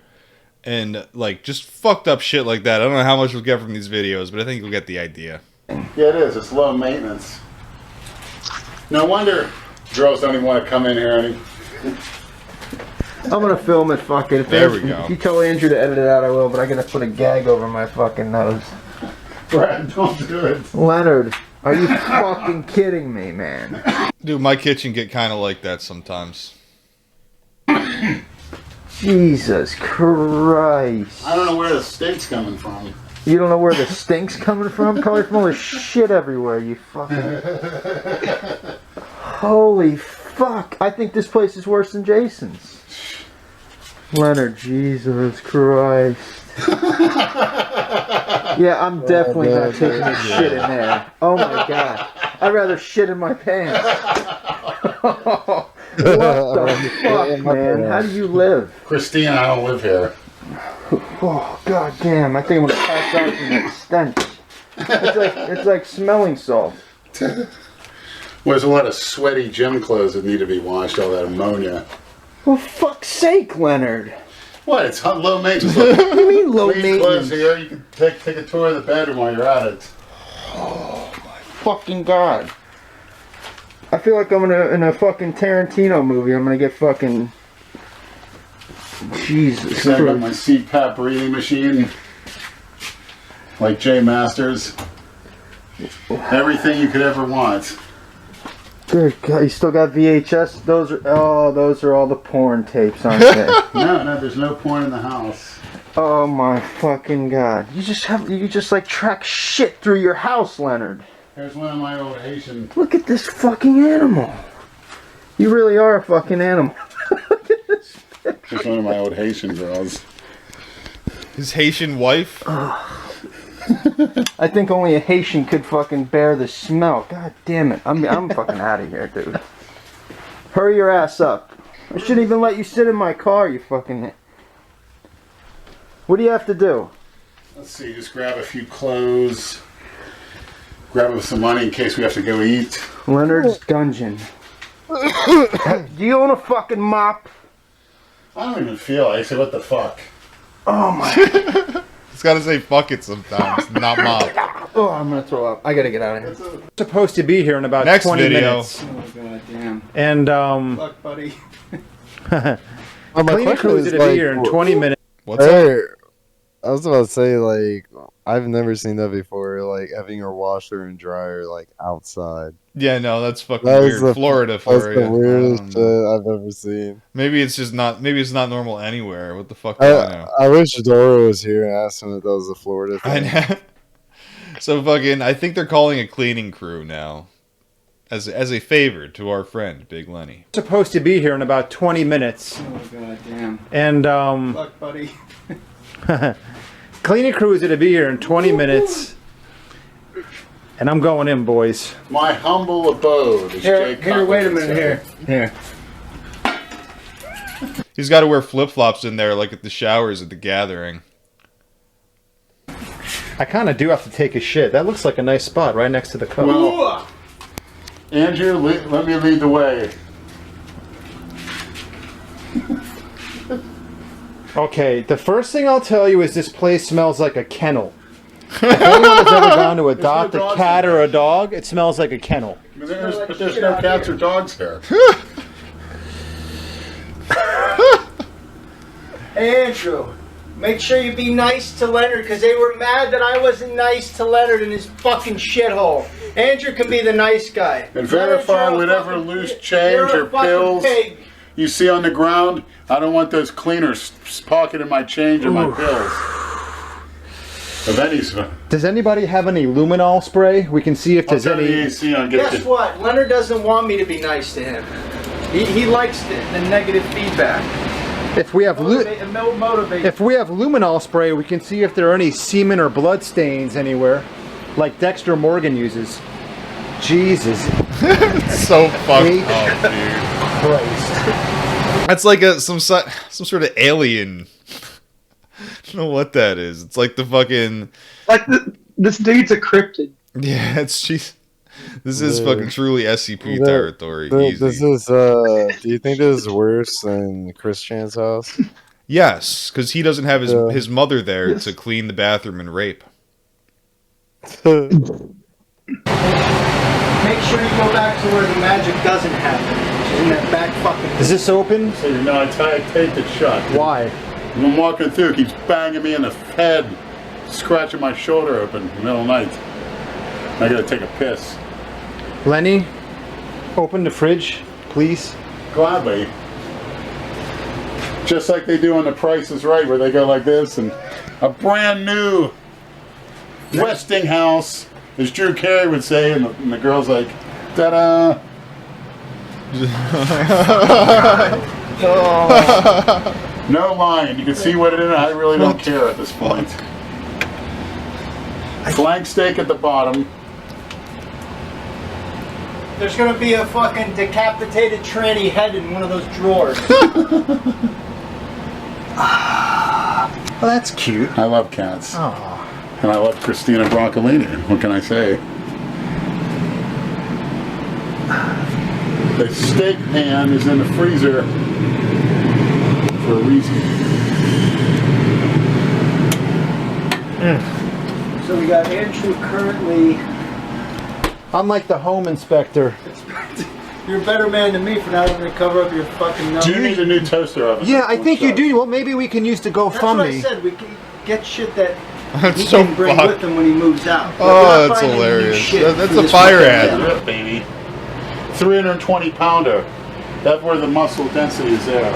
And, like, just fucked up shit like that. I don't know how much we'll get from these videos, but I think you'll get the idea. Yeah, it is. It's low maintenance. No wonder girls don't even want to come in here any. I'm gonna film it, fucking. If you tell Andrew to edit it out, I will, but I gotta put a gag over my fucking nose. Brad, don't do it. Leonard, are you fucking kidding me, man? Dude, my kitchen get kind of like that sometimes. Jesus Christ. I don't know where the stink's coming from. You don't know where the stink's coming from? Probably from all the shit everywhere, you fucking... Holy fuck. I think this place is worse than Jason's. Leonard, Jesus Christ. Yeah, I'm definitely not taking a shit in there. Oh my god. I'd rather shit in my pants. What the fuck, man? How do you live? Christina, I don't live here. Oh, god damn. I think I'm gonna pass out from that stench. It's like smelling salt. There's a lot of sweaty gym clothes that need to be washed, all that ammonia. For fuck's sake, Leonard. What? It's low maintenance. What do you mean low Clean maintenance? clothes here. You can take a tour of the bedroom while you're at it. Oh my fucking god. I feel like I'm in a fucking Tarantino movie. I'm gonna get fucking... Jesus I got my CPAP breathing machine. Like Jay Masters. Everything you could ever want. Good God, you still got VHS? Those are all the porn tapes, aren't they? No, there's no porn in the house. Oh my fucking god. You just like track shit through your house, Leonard. There's one of my old Haitian. Look at this fucking animal. You really are a fucking animal. There's one of my old Haitian girls. His Haitian wife? I think only a Haitian could fucking bear the smell. God damn it. I'm fucking out of here, dude. Hurry your ass up. I shouldn't even let you sit in my car, you fucking... What do you have to do? Let's see, just grab a few clothes. Grab us some money in case we have to go eat. Leonard's Dungeon. Do you own a fucking mop? I don't even feel like I say, what the fuck? Oh my... It's gotta say fuck it sometimes, not mop. Oh, I'm gonna throw up. I gotta get out of here. Supposed to be here in about Next 20 video. minutes. Oh god damn. And Fuck, buddy. cleaning crews to be here in 20 minutes. What's up? I was about to say, like, I've never seen that before, like, having your washer and dryer, like, outside. Yeah, no, that's fucking That is weird. Florida for That's you. the weirdest shit I've ever seen. Maybe it's just not. Maybe it's not normal anywhere. What the fuck do I know? I wish Dora was here and asked him if that was a Florida thing. I know. So fucking, I think they're calling a cleaning crew now, as a favor to our friend Big Lenny. Supposed to be here in about 20 minutes. Oh god damn. And Fuck, buddy. cleaning crews are to be here in 20 minutes. And I'm going in, boys. My humble abode is Here, wait a minute, here. He's got to wear flip-flops in there, like at the showers at the gathering. I kind of do have to take a shit. That looks like a nice spot right next to the cup. Well, Andrew, let me lead the way. Okay, the first thing I'll tell you is this place smells like a kennel. If anyone has ever gone to adopt a cat or a dog, it smells like a kennel. But there's no cats or dogs here. Hey, Andrew, make sure you be nice to Leonard because they were mad that I wasn't nice to Leonard in his fucking shithole. Andrew can be the nice guy. And verify whatever loose change or pills you see on the ground. I don't want those cleaners pocketing my change or my pills. Of any sort. Does anybody have any luminol spray? We can see if there's any. Guess what? Leonard doesn't want me to be nice to him. He likes the negative feedback. If we have luminol spray, we can see if there are any semen or blood stains anywhere, like Dexter Morgan uses. Jesus, so fucked up, dude. Christ. That's like some sort of alien. I don't know what that is. It's like the fucking this dude's a cryptid. Yeah, this is fucking truly SCP territory. This is do you think this is worse than Chris Chan's house? Yes, because he doesn't have his mother there to clean the bathroom and rape. Make sure you go back to where the magic doesn't happen, which is in that back fucking... Is this open? No, I taped it shut. Why? When I'm walking through, it keeps banging me in the head, scratching my shoulder open in the middle of the night. I gotta take a piss. Lenny, open the fridge, please. Gladly. Just like they do on The Price is Right, where they go like this, and a brand new Westinghouse, as Drew Carey would say, and the girl's like, ta-da! No lying. You can see what it is. I really don't care at this point. Flank steak at the bottom. There's gonna be a fucking decapitated tranny head in one of those drawers. Well, that's cute. I love cats. Oh. And I love Christina Broccolini. What can I say? The steak pan is in the freezer for a reason. So we got Andrew currently... I'm like the home inspector. You're a better man than me for not having to cover up your fucking nose. Do you need a new toaster oven? Yeah, I think you do. Well, maybe we can use the GoFundMe. That's what I said. We can get shit that he so can bring fucked. with him when he moves out. Oh, that's hilarious. That's a fire hazard. Baby. 320 pounder. That's where the muscle density is there.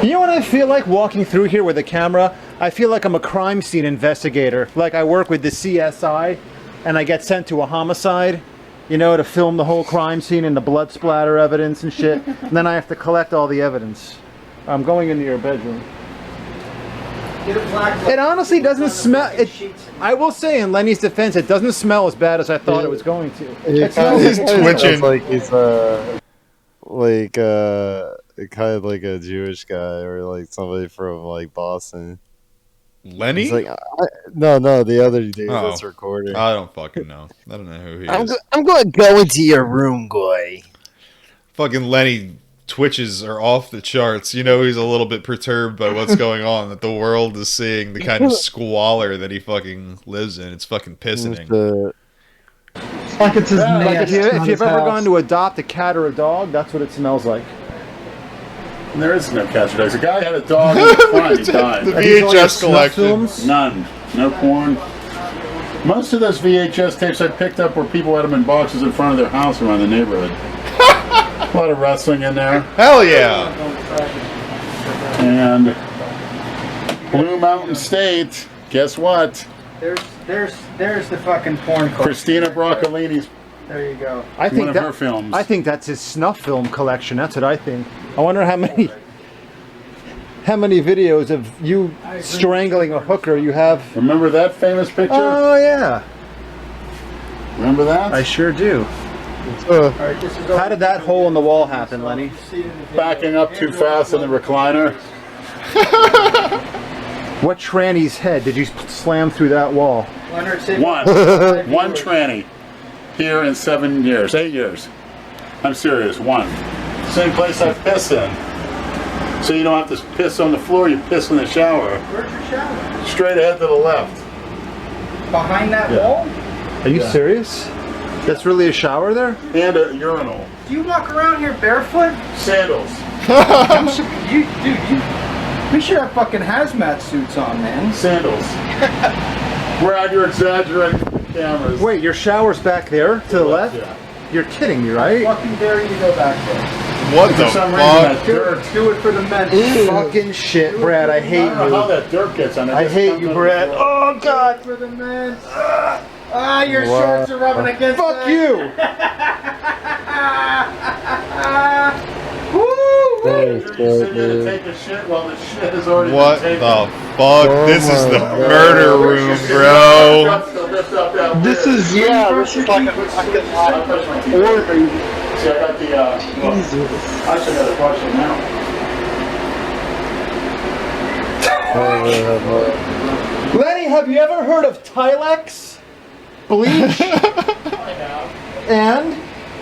You know what I feel like walking through here with a camera? I feel like I'm a crime scene investigator. Like I work with the CSI and I get sent to a homicide, you know, to film the whole crime scene and the blood splatter evidence and shit. And then I have to collect all the evidence. I'm going into your bedroom. It honestly doesn't smell. I will say, in Lenny's defense, it doesn't smell as bad as I thought it was going to. He's twitching. Like he's kind of like a Jewish guy or like somebody from like Boston. Lenny? He's like, no, the other dude that's recording. I don't fucking know. I don't know who he is. I'm going to go into your room, guy. Fucking Lenny twitches are off the charts. You know, he's a little bit perturbed by what's going on, that the world is seeing the kind of squalor that he fucking lives in. It's fucking pissing. It's like it's his nest, if you've ever gone to adopt a cat or a dog, that's what it smells like. And there is no cat or dogs. A guy had a dog in the front, he died. The VHS collection. None. No porn. Most of those VHS tapes I picked up where people had them in boxes in front of their house around the neighborhood. A lot of wrestling in there. Hell yeah. And Blue Mountain State, guess what? There's the fucking porn collection. Christina Broccolini's. There you go. I think one of her films. I think that's his snuff film collection. That's what I think. I wonder how many videos of you strangling a hooker you have. Remember that famous picture? Oh yeah. Remember that? I sure do. How did that hole in the wall happen, Lenny? Backing up too fast in the recliner. What tranny's head did you slam through that wall? One tranny. here in 7 years, 8 years. I'm serious, 1. Same place I piss in. So you don't have to piss on the floor, you piss in the shower. Where's your shower? Straight ahead to the left. Behind that wall? Are you serious? That's really a shower there? And a urinal. Do you walk around here barefoot? Sandals. We should have fucking hazmat suits on, man. Sandals. Brad, you're exaggerating the cameras. Wait, your shower's back there to the left? Yeah. You're kidding me, right? Fucking dare you to go back there. What For the some fuck? reason, that dirt. Do it for the men. Fucking shit, Brad. I hate I don't know how you. that dirt gets on it. I Just hate comes you, on Brad. the floor. Oh, God. For the men. Your shorts are rubbing against Fuck that. you. You're sitting there to take a shit while the shit is already What been the taken. fuck? This is the murder room, bro. This is like a fucking orgy. See, I got the, I should have a question now. Lenny, have you ever heard of Tilex? Bleach? I have. And?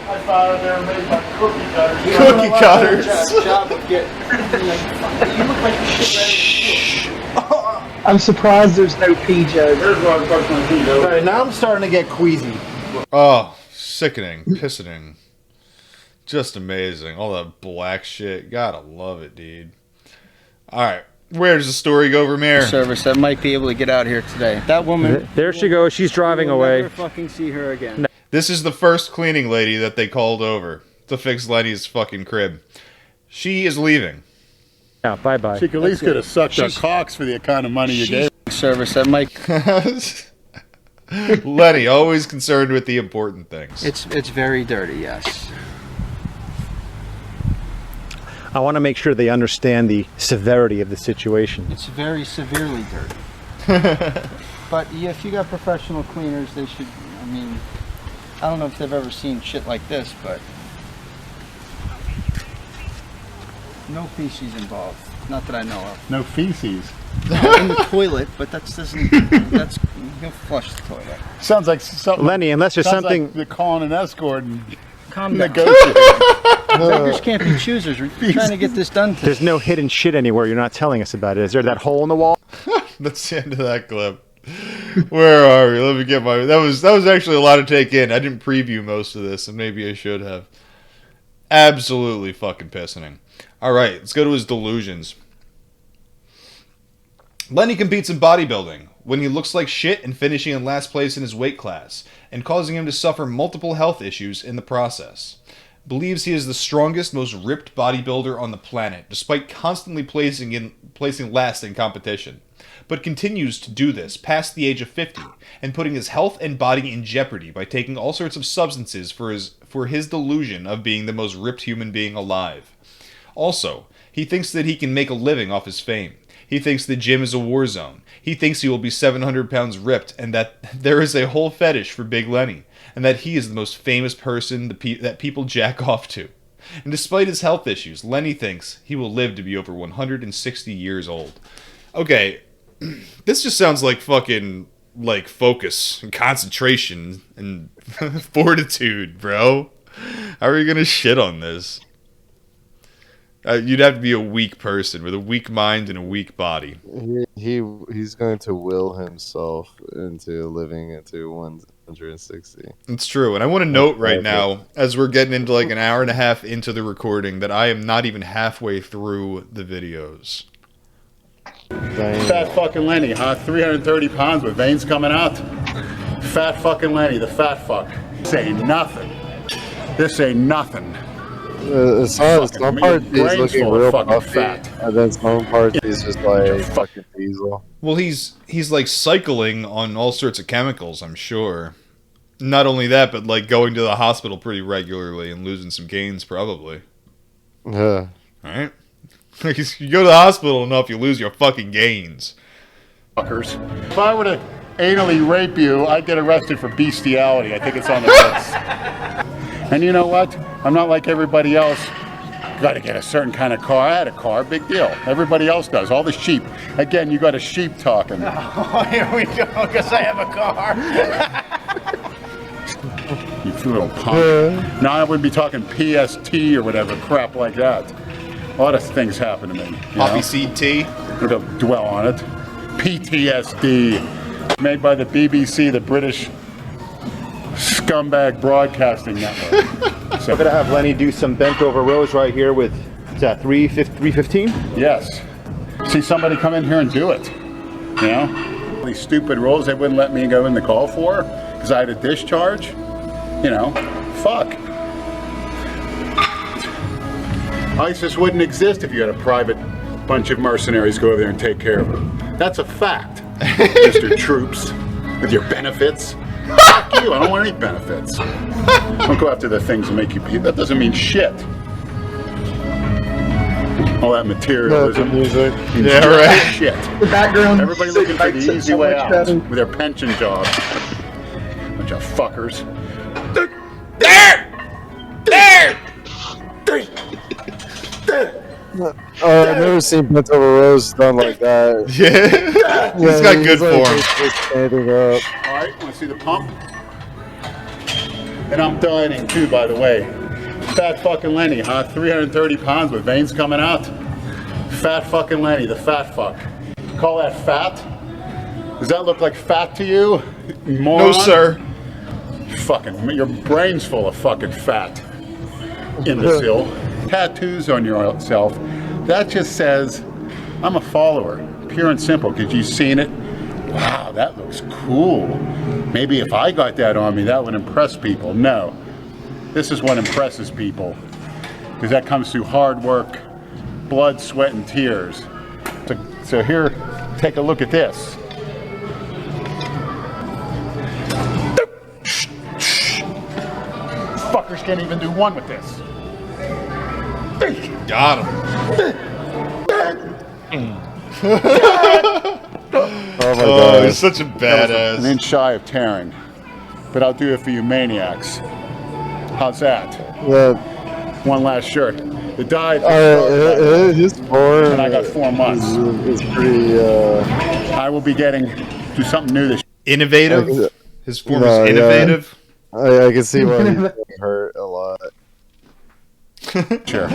I found out they were made by cookie cutters. Cookie cutters. Job of getting. You look like you shit ready. I'm surprised there's no PJs. There's one question on PJ. Alright, now I'm starting to get queasy. Oh, sickening, pissening. Just amazing. All that black shit. Gotta love it, dude. Alright, where does the story go from here? Service that might be able to get out here today. That woman. There she goes. She's driving we'll away. never fucking see her again. This is the first cleaning lady that they called over to fix Lenny's fucking crib. She is leaving. Yeah, bye-bye. She could at least could have sucked our cocks for the kind of money you gave. Service that might. Lenny, always concerned with the important things. It's very dirty, yes. I want to make sure they understand the severity of the situation. It's very severely dirty. But yeah, if you got professional cleaners, they should. I mean, I don't know if they've ever seen shit like this, but no feces involved. Not that I know of. No feces. No, in the toilet, but that's you'll flush the toilet. Sounds like something. Lenny, unless there's sounds something. Like they're calling an escort and Calm down. negotiating. Beggars can't be choosers. We're trying to get this done. There's no hidden shit anywhere. You're not telling us about it. Is there that hole in the wall? That's the end of that clip. Where are we? Let me get my. That was actually a lot to take in. I didn't preview most of this, and maybe I should have. Absolutely fucking pissing. All right, let's go to his delusions. Lenny competes in bodybuilding when he looks like shit and finishing in last place in his weight class, and causing him to suffer multiple health issues in the process. Believes he is the strongest, most ripped bodybuilder on the planet, despite constantly placing last in competition, but continues to do this past the age of 50, and putting his health and body in jeopardy by taking all sorts of substances for his delusion of being the most ripped human being alive. Also, he thinks that he can make a living off his fame. He thinks the gym is a war zone. He thinks he will be 700 pounds ripped, and that there is a whole fetish for Big Lenny, and that he is the most famous person that people jack off to. And despite his health issues, Lenny thinks he will live to be over 160 years old. Okay, this just sounds like fucking, like, focus and concentration and fortitude, bro. How are you gonna shit on this? You'd have to be a weak person with a weak mind and a weak body. He's going to will himself into living into 160. It's true, and I want to note right now, as we're getting into like an hour and a half into the recording, that I am not even halfway through the videos. Fat fucking Lenny, huh? 330 pounds with veins coming out. Fat fucking Lenny, the fat fuck. This ain't nothing. This ain't nothing. Some parts he's looking real puffy, fat. and then some parts he's just like fucking diesel. Well, he's like cycling on all sorts of chemicals, I'm sure. Not only that, but like going to the hospital pretty regularly and losing some gains, probably. Yeah. Right? You go to the hospital enough, you lose your fucking gains. Fuckers. If I were to anally rape you, I'd get arrested for bestiality. I think it's on the books. And you know what? I'm not like everybody else. Got to get a certain kind of car. I had a car, big deal. Everybody else does. All the sheep. Again, you got a sheep talking. Oh, here we go, because I have a car. You You little punk. Now I wouldn't be talking PST or whatever crap like that. A lot of things happen to me. Poppy seed tea. We don't dwell on it. PTSD. Made by the BBC, the British scumbag broadcasting network. So we're gonna have Lenny do some bent over rows right here with, is that 315? Yes. See somebody come in here and do it. You know? These stupid rules they wouldn't let me go in the call for because I had a discharge. You know, fuck. ISIS wouldn't exist if you had a private bunch of mercenaries go over there and take care of them. That's a fact, Mr. Troops, with your benefits. Fuck you, I don't want any benefits. Don't go after the things that make you pee. That doesn't mean shit. All that materialism. Music. Yeah, right. Shit. The background. Everybody looking for the easy way out with their pension jobs. Bunch of fuckers. I've never seen bent over rows done like that. Yeah, he's got good form. Standing up. All right, want to see the pump? And I'm dieting too, by the way. Fat fucking Lenny, huh? 330 pounds with veins coming out. Fat fucking Lenny, the fat fuck. Call that fat? Does that look like fat to you, moron? No, sir. Fucking, your brain's full of fucking fat. Imbecile. Tattoos on yourself. That just says, I'm a follower. Pure and simple, because you've seen it. Wow, that looks cool. Maybe if I got that on me, that would impress people. No. This is what impresses people. Because that comes through hard work, blood, sweat, and tears. So here, take a look at this. Fuckers can't even do one with this. Got him. Oh my god. He's such a badass. An inch shy of tearing. But I'll do it for you maniacs. How's that? Yeah. One last shirt. The dye. His form. And I got 4 months. It's pretty. I will be getting do something new this. Innovative. His form is innovative. Yeah. I can see why he's getting hurt a lot. Sure.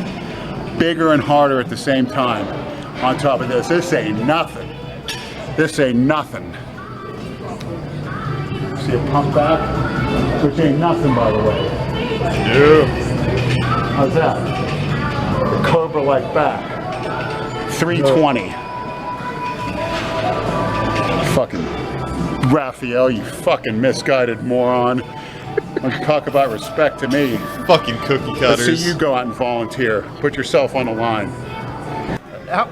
Bigger and harder at the same time. On top of this ain't nothing. This ain't nothing. See a pump back? Which ain't nothing, by the way. Yeah. How's that? Cobra-like back. 320. Fucking Raphael, you fucking misguided moron. Don't talk about respect to me. Fucking cookie cutters. Let's see you go out and volunteer. Put yourself on the line.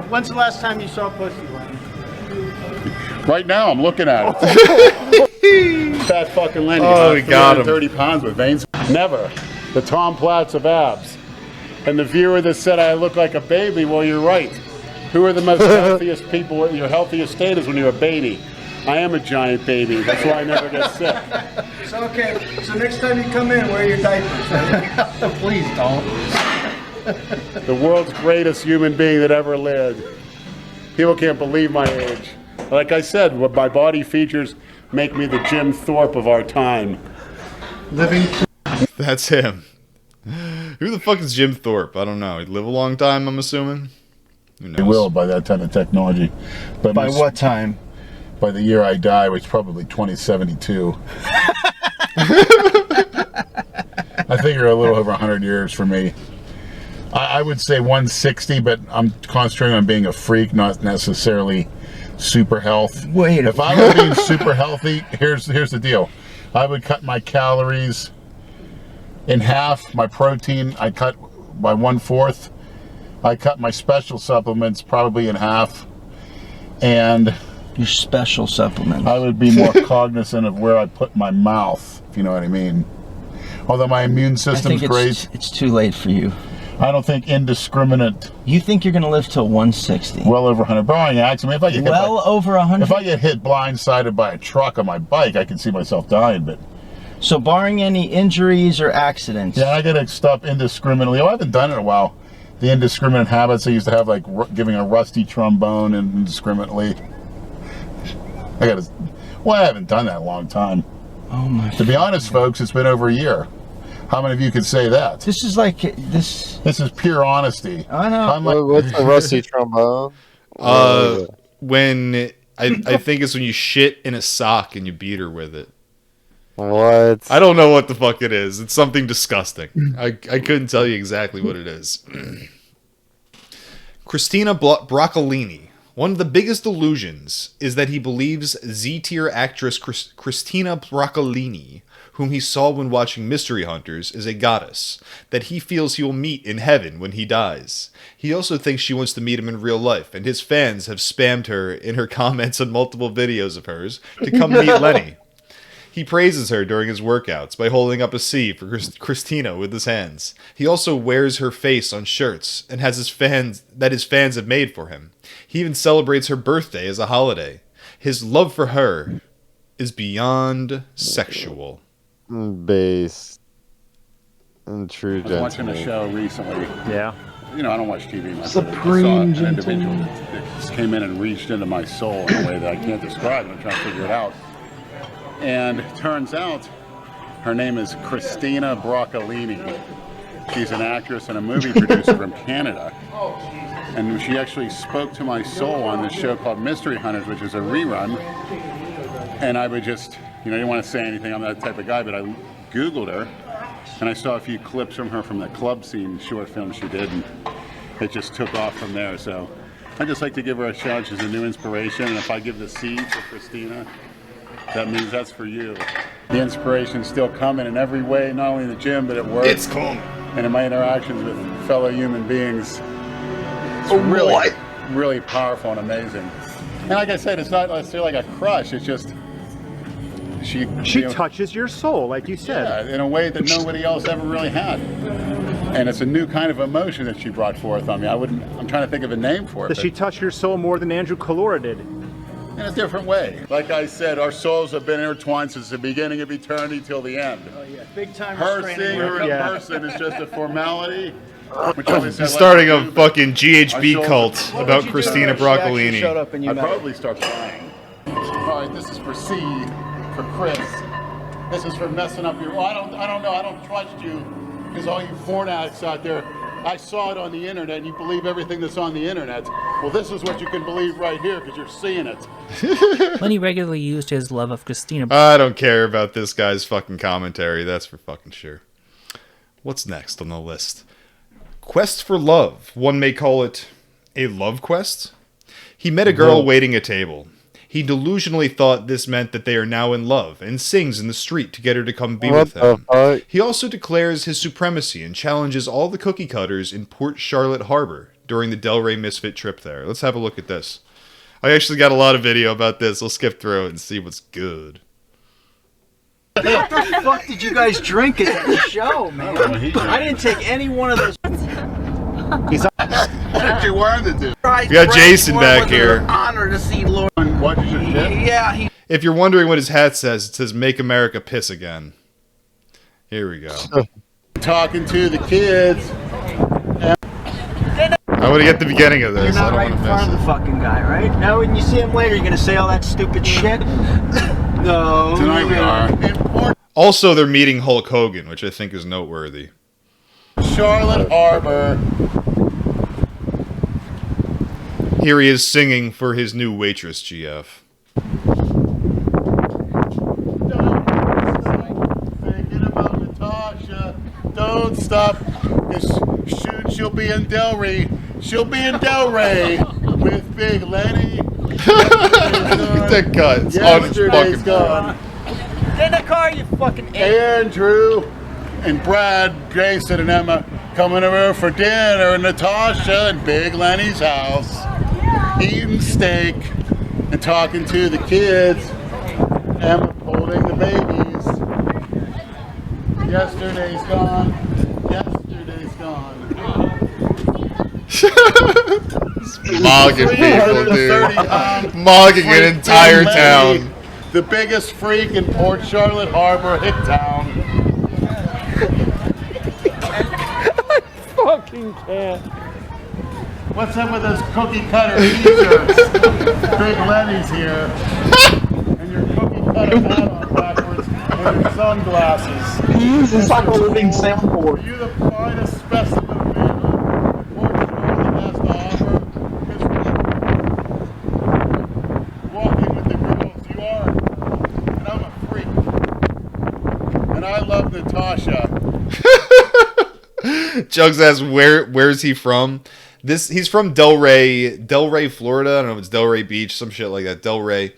When's the last time you saw pussy, Lenny? Right now, I'm looking at it. Fat fucking Lenny. Oh, we got him. 30 pounds with veins. Never. The Tom Platz of abs. And the viewer that said I look like a baby, well, you're right. Who are the most healthiest people? Your healthiest state is when you're a baby. I am a giant baby. That's why I never get sick. So, okay. So next time you come in, wear your diapers. Please don't. The world's greatest human being that ever lived. People can't believe my age. Like I said, what my body features make me the Jim Thorpe of our time. Living. That's him. Who the fuck is Jim Thorpe? I don't know. He'd live a long time, I'm assuming. Who knows? He will by that time of technology. But by what time? By the year I die, which is probably 2072. I figure a little over 100 years for me. I would say 160, but I'm concentrating on being a freak, not necessarily super health. Wait, if I were being super healthy, here's the deal. I would cut my calories in half. My protein, I cut by 1/4. I cut my special supplements probably in half. And your special supplements. I would be more cognizant of where I put my mouth, if you know what I mean. Although my immune system's great. It's too late for you. I don't think indiscriminate. You think you're going to live till 160? Well over 100. Barring accident, if I get hit over 100. If I get hit blindsided by a truck on my bike, I can see myself dying. But so, barring any injuries or accidents. Yeah, I get stuff indiscriminately. Oh, I haven't done it in a while. The indiscriminate habits I used to have, like giving a rusty trombone indiscriminately. I haven't done that in a long time. Oh my. To be honest, folks, it's been over a year. How many of you could say that? This is like this. This is pure honesty. I know. I'm like, What's a rusty trombone? When I think it's when you shit in a sock and you beat her with it. What? I don't know what the fuck it is. It's something disgusting. I couldn't tell you exactly what it is. Christina Broccolini. One of the biggest delusions is that he believes Z-tier actress Christina Broccolini, whom he saw when watching Mystery Hunters, is a goddess that he feels he will meet in heaven when he dies. He also thinks she wants to meet him in real life, and his fans have spammed her in her comments on multiple videos of hers to come meet Lenny. He praises her during his workouts by holding up a C for Christina with his hands. He also wears her face on shirts and has his fans have made for him. He even celebrates her birthday as a holiday. His love for her is beyond sexual. Base. And true I was watching a gentleman. show recently. Yeah. You know, I don't watch TV much. Supreme but I saw an individual gentleman. that just came in and reached into my soul in a way that I can't describe. I'm trying to figure it out. And it turns out her name is Christina Broccolini. She's an actress and a movie producer from Canada. And she actually spoke to my soul on this show called Mystery Hunters, which is a rerun. And I would just, I didn't want to say anything. I'm that type of guy, but I Googled her. And I saw a few clips from her from the club scene short film she did. And it just took off from there. So I'd just like to give her a shout. She's a new inspiration. And if I give the seed for Christina, that means that's for you. The inspiration's still coming in every way, not only in the gym, but at work. It's coming. And in my interactions with fellow human beings. It's really powerful and amazing. And like I said, it's not necessarily like a crush. It's just she touches your soul, like you said. Yeah, in a way that nobody else ever really had. And it's a new kind of emotion that she brought forth on me. I'm trying to think of a name for it. Does she touch your soul more than Andrew Calora did? In a different way. Like I said, our souls have been intertwined since the beginning of eternity till the end. Oh yeah, big time. Her seeing her in person is just a formality. He's starting a fucking GHB cult about Christina Broccolini. I'd probably start crying. All right, this is for C, for Chris. This is for messing up your. Well, I don't know. I don't trust you, because all you porn addicts out there. I saw it on the internet, and you believe everything that's on the internet. Well, this is what you can believe right here, because you're seeing it. Lenny regularly used his love of Christina. I don't care about this guy's fucking commentary. That's for fucking sure. What's next on the list? Quest for love. One may call it a love quest. He met a girl waiting a table. He delusionally thought this meant that they are now in love and sings in the street to get her to come be with him. He also declares his supremacy and challenges all the cookie cutters in Port Charlotte Harbor during the Delray Misfit trip there. Let's have a look at this. I actually got a lot of video about this. I'll skip through it and see what's good. What the fuck did you guys drink at the show, man? I didn't take any one of those. What did you want to do? We got Jason back here. Honor to see Lord. What did you shit? Yeah. If you're wondering what his hat says, it says "Make America Piss Again." Here we go. Talking to the kids. I want to get the beginning of this. You're not I right don't in want front to of the fucking guy, right? Now when you see him later, you're gonna say all that stupid shit. No. Tonight we are. Also, they're meeting Hulk Hogan, which I think is noteworthy. Charlotte Harbor. Here he is singing for his new waitress, GF. Thinking about Natasha. Don't stop. Shoot, she'll be in Delray. She'll be in Delray with Big Lenny. That guy. It's Yesterday's gone. Get in the car, you fucking idiot. Andrew and Brad, Jason and Emma coming over for dinner. And Natasha and Big Lenny's house. Eating steak and talking to the kids. Emma holding the babies. Yesterday's gone. Yesterday's gone. Mogging people, dude. Mogging an entire town. The biggest freak in Port Charlotte Harbor, hick town. I fucking can't. What's up with those cookie cutter t-shirts? Big Lenny's here. And your cookie cutter hat on backwards. and your sunglasses. He uses like a living soundboard. Are you the finest specimen of manhood Port Charlotte has to offer? Walking with the girls, you are. And I'm a freak. And I love Natasha. Jugs asks where's he from? He's from Delray, Florida. I don't know if it's Delray Beach, some shit like that. Delray.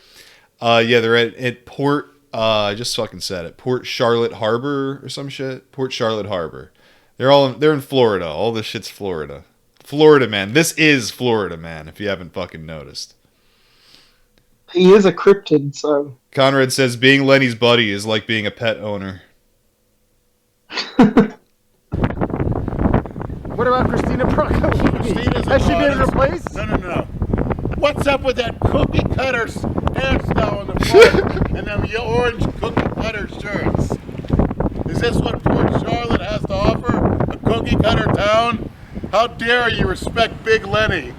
Yeah, they're at Port. I just fucking said it. Port Charlotte Harbor or some shit. Port Charlotte Harbor. They're in Florida. All this shit's Florida. Florida, man. This is Florida, man. If you haven't fucking noticed. He is a cryptid, so. Conrad says being Lenny's buddy is like being a pet owner. What about Christina Broccolini? Has she been replaced? No. What's up with that cookie cutter hairstyle on the front and them orange cookie cutter shirts? Is this what Port Charlotte has to offer? A cookie cutter town? How dare you respect Big Lenny?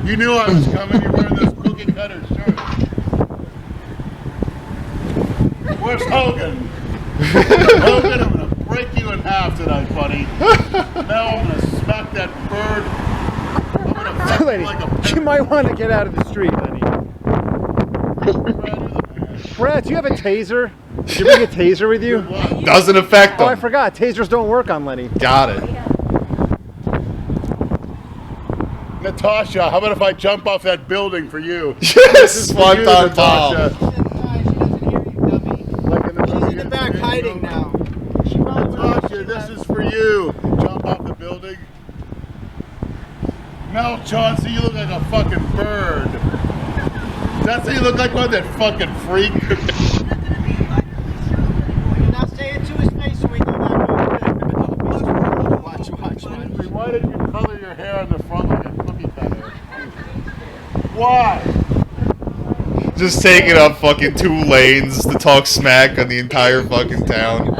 You knew I was coming. You're wearing those cookie cutter shirts. Where's Hogan? Hogan, I'm gonna break you in half tonight, buddy. Now I'm gonna smack that bird. I'm gonna fuck Lenny, you like a you might want to get out of the street, Lenny. Brad, do you have a taser? Did you bring a taser with you? Doesn't affect them. Oh, I forgot. Tasers don't work on Lenny. Got it. Natasha, how about if I jump off that building for you? Yes, one time, Natasha. She's in the back hiding now. Natasha, this is for you. Jump off the building. Mel Chauncey, you look like a fucking bird. That's what you look like, one that fucking freak. Now say it to his face when we go back. Watch. Why did you color your hair on the front like a cookie cutter? Why? Just taking up fucking 2 lanes to talk smack on the entire fucking town.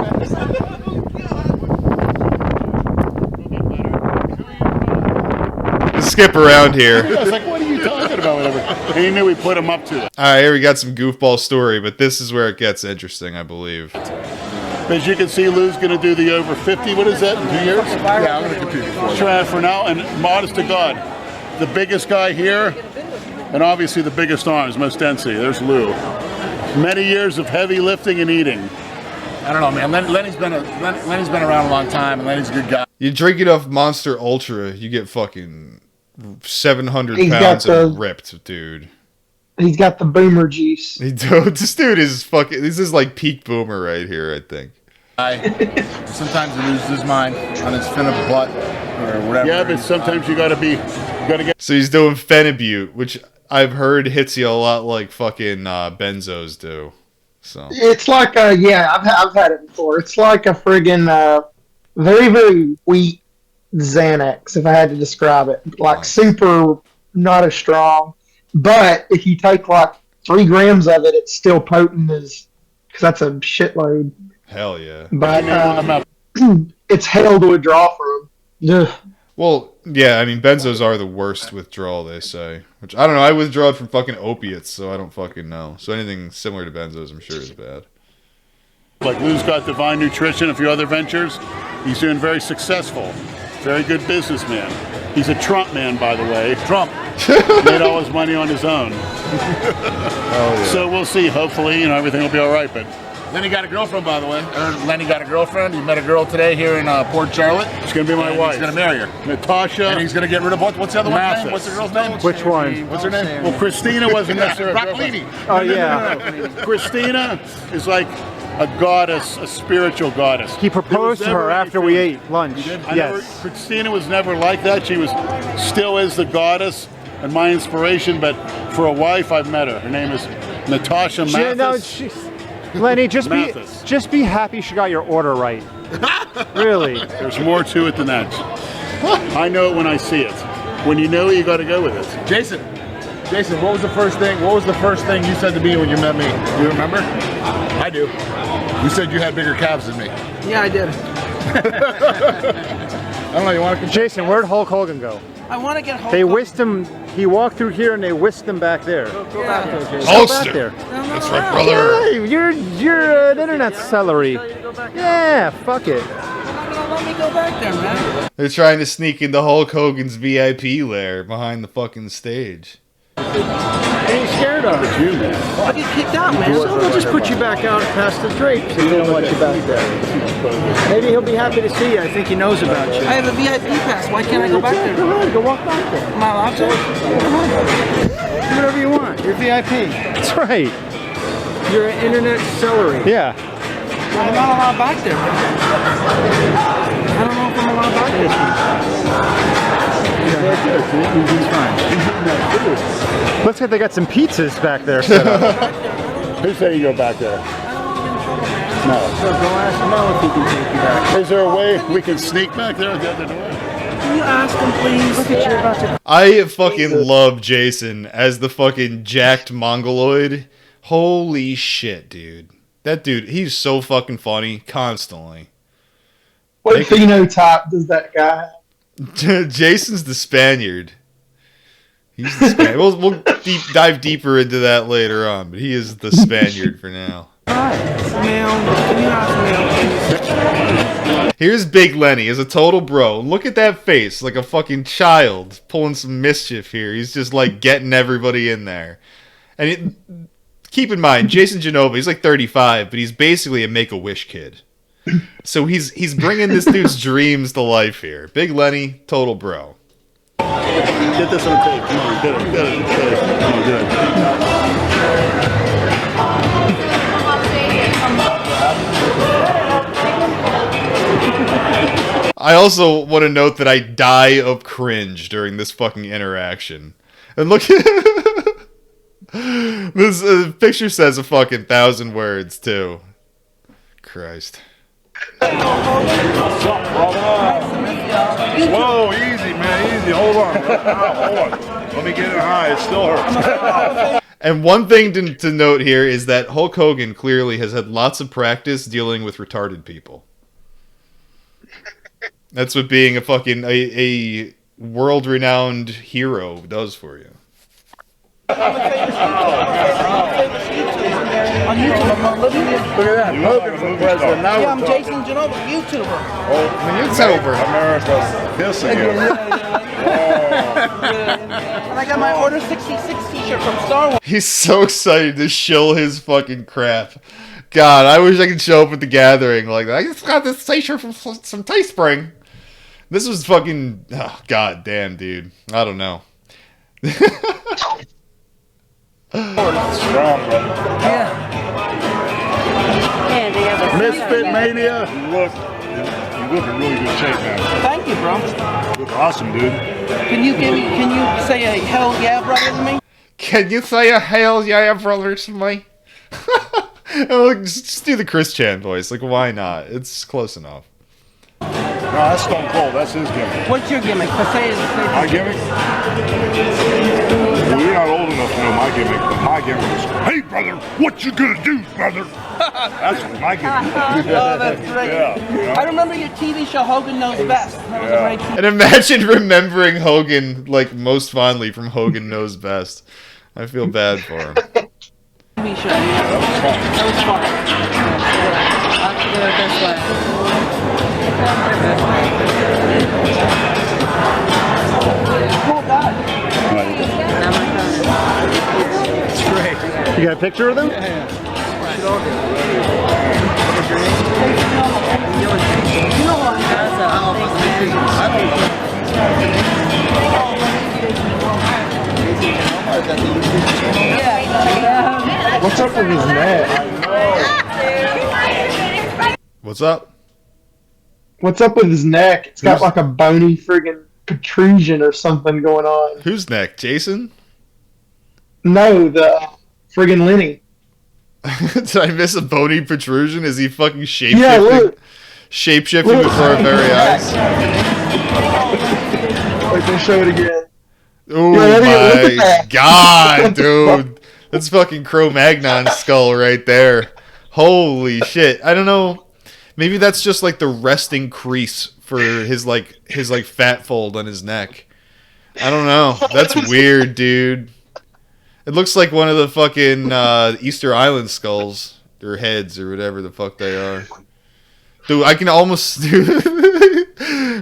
Just skip around here. I was like, what are you talking about? Whatever. And he knew we put him up to it. Alright, here we got some goofball story, but this is where it gets interesting, I believe. As you can see, Lou's going to do the over 50. What is that, in 2 years? Yeah, I'm going to compete. Try it for now, and modest to God, the biggest guy here, and obviously the biggest arms, most density. There's Lou. Many years of heavy lifting and eating. I don't know, man. Lenny's been around a long time, and Lenny's a good guy. You drink enough Monster Ultra, you get fucking 700 He's pounds got of ripped, dude. He's got the boomer juice. This dude is fucking. This is like peak boomer right here, I think. Sometimes he loses his mind on his fin of butt or whatever. Yeah, but sometimes you gotta get. So he's doing phenibute, which I've heard hits you a lot like fucking benzos do. So It's like I've had it before. It's like a friggin' very, very weak Xanax, if I had to describe it. Like super, not as strong. But if you take like 3 grams of it, it's still potent because that's a shitload. Hell yeah. But it's hell to withdraw from. Ugh. Well, yeah, I mean, benzos are the worst withdrawal, they say. Which, I don't know, I withdrawed from fucking opiates, so I don't fucking know. So anything similar to benzos, I'm sure is bad. Like Lou's got Divine Nutrition, a few other ventures. He's doing very successful. Very good businessman. He's a Trump man, by the way. Trump. Made all his money on his own. Yeah. So we'll see. Hopefully, everything will be all right. But Lenny got a girlfriend, by the way. Lenny got a girlfriend. He met a girl today here in Port Charlotte. She's going to be my wife. He's going to marry her. Natasha. And he's going to get rid of what's the other one's Mathis. name? What's the girl's name? Which one? What's her name? Well, Christina wasn't necessarily a Broccolini. girlfriend. Oh, yeah. No. Christina is like a goddess, a spiritual goddess. He proposed to her after we ate lunch. Yes. Christina was never like that. She still is the goddess and my inspiration, but for a wife, I've met her. Her name is Natasha Mathis. Lenny, just be happy she got your order right. Really. There's more to it than that. I know it when I see it. When you know it, you got to go with it. Jason, what was the first thing? What was the first thing you said to me when you met me? Do you remember? I do. You said you had bigger calves than me. Yeah, I did. don't know. You want to? Jason, where'd Hulk Hogan go? I want to get Hulk. They whisked him. He walked through here and they whisked him back there. Go back there, Jason. Go back there. That's right, brother. Hey, you're an internet celery. Yeah, fuck it. Let me go back there, man. They're trying to sneak into Hulk Hogan's VIP lair behind the fucking stage. What are you scared of? I get kicked out, man. So they'll just put you back out past the drapes if they don't want you back there. Maybe he'll be happy to see you. I think he knows about you. I have a VIP pass. Why can't I go back there? Go ahead, go walk back there. Am I allowed to? Do whatever you want. You're VIP. That's right. You're an internet celery. Yeah. I'm not allowed back there. I don't know if I'm allowed back there. He's fine. Looks like they got some pizzas back there set up. Who said you go back there? No. So go ask him now if he can take you back. Is there a way we can sneak back there at the other door? Can you ask him, please? Look at you about to... I fucking love Jason as the fucking jacked mongoloid. Holy shit, dude. That dude, he's so fucking funny constantly. What phenotype does that guy have? Jason's the Spaniard. He's the Spaniard. We'll dive deeper into that later on, but he is the Spaniard for now. Here's Big Lenny as a total bro. Look at that face, like a fucking child pulling some mischief here. He's just like getting everybody in there. And keep in mind, Jason Genova, he's like 35, but he's basically a Make-A-Wish kid. So he's bringing this dude's dreams to life here. Big Lenny, total bro. Get this on tape. Come on, get it. Come on, get it. I also want to note that I die of cringe during this fucking interaction. And look at this picture says a fucking 1,000 words too. Christ. Whoa, easy, man, easy. Hold on. Hold on. Let me get it high. It still hurts. And one thing to note here is that Hulk Hogan clearly has had lots of practice dealing with retarded people. That's what being a fucking a world-renowned hero does for you. On YouTube, I'm living here. Look at that. Hogan for president. Now Yeah, I'm Jason Genova, YouTuber. Oh, YouTuber. America's pissing you. And I got my Order 66 t-shirt from Star Wars. He's so excited to shill his fucking crap. God, I wish I could show up at the gathering like that. I just got this t-shirt from some Teespring. This was fucking... Oh, God damn, dude. I don't know. Strong, brother. Yeah. Misfit Mania. You look in really good shape, man. Thank you, bro. You look awesome, dude. Can you say a hell yeah, brother, to me? Can you say a hell yeah, brother, to me? Look, just do the Chris Chan voice. Like, why not? It's close enough. No, that's Stone Cold. That's his gimmick. What's your gimmick? My gimmick? Well, you're not old enough to know my gimmick, but my gimmick is, hey, brother, what you gonna do, brother? That's my gimmick. Oh, that's great. Yeah. I remember your TV show, Hogan Knows Best. That was a great TV. And imagine remembering Hogan, like, most fondly from Hogan Knows Best. I feel bad for him. TV show. That was fun. I'll have to go this way. Cool guy. Great. You got a picture of them? Yeah. You know what? What's up with his neck? What's up? What's up with his neck? It's got like a bony friggin' protrusion or something going on. Whose neck? Jason? No, the friggin' Lenny. Did I miss a bony protrusion? Is he fucking shapeshifting? Yeah, look. Shapeshifting before our very eyes? Wait, can show it again. Oh my god, dude. That's fucking Cro-Magnon's skull right there. Holy shit. I don't know. Maybe that's just like the resting crease for his fat fold on his neck. I don't know. That's weird, dude. It looks like one of the fucking Easter Island skulls or heads or whatever the fuck they are. Dude, I can almost do.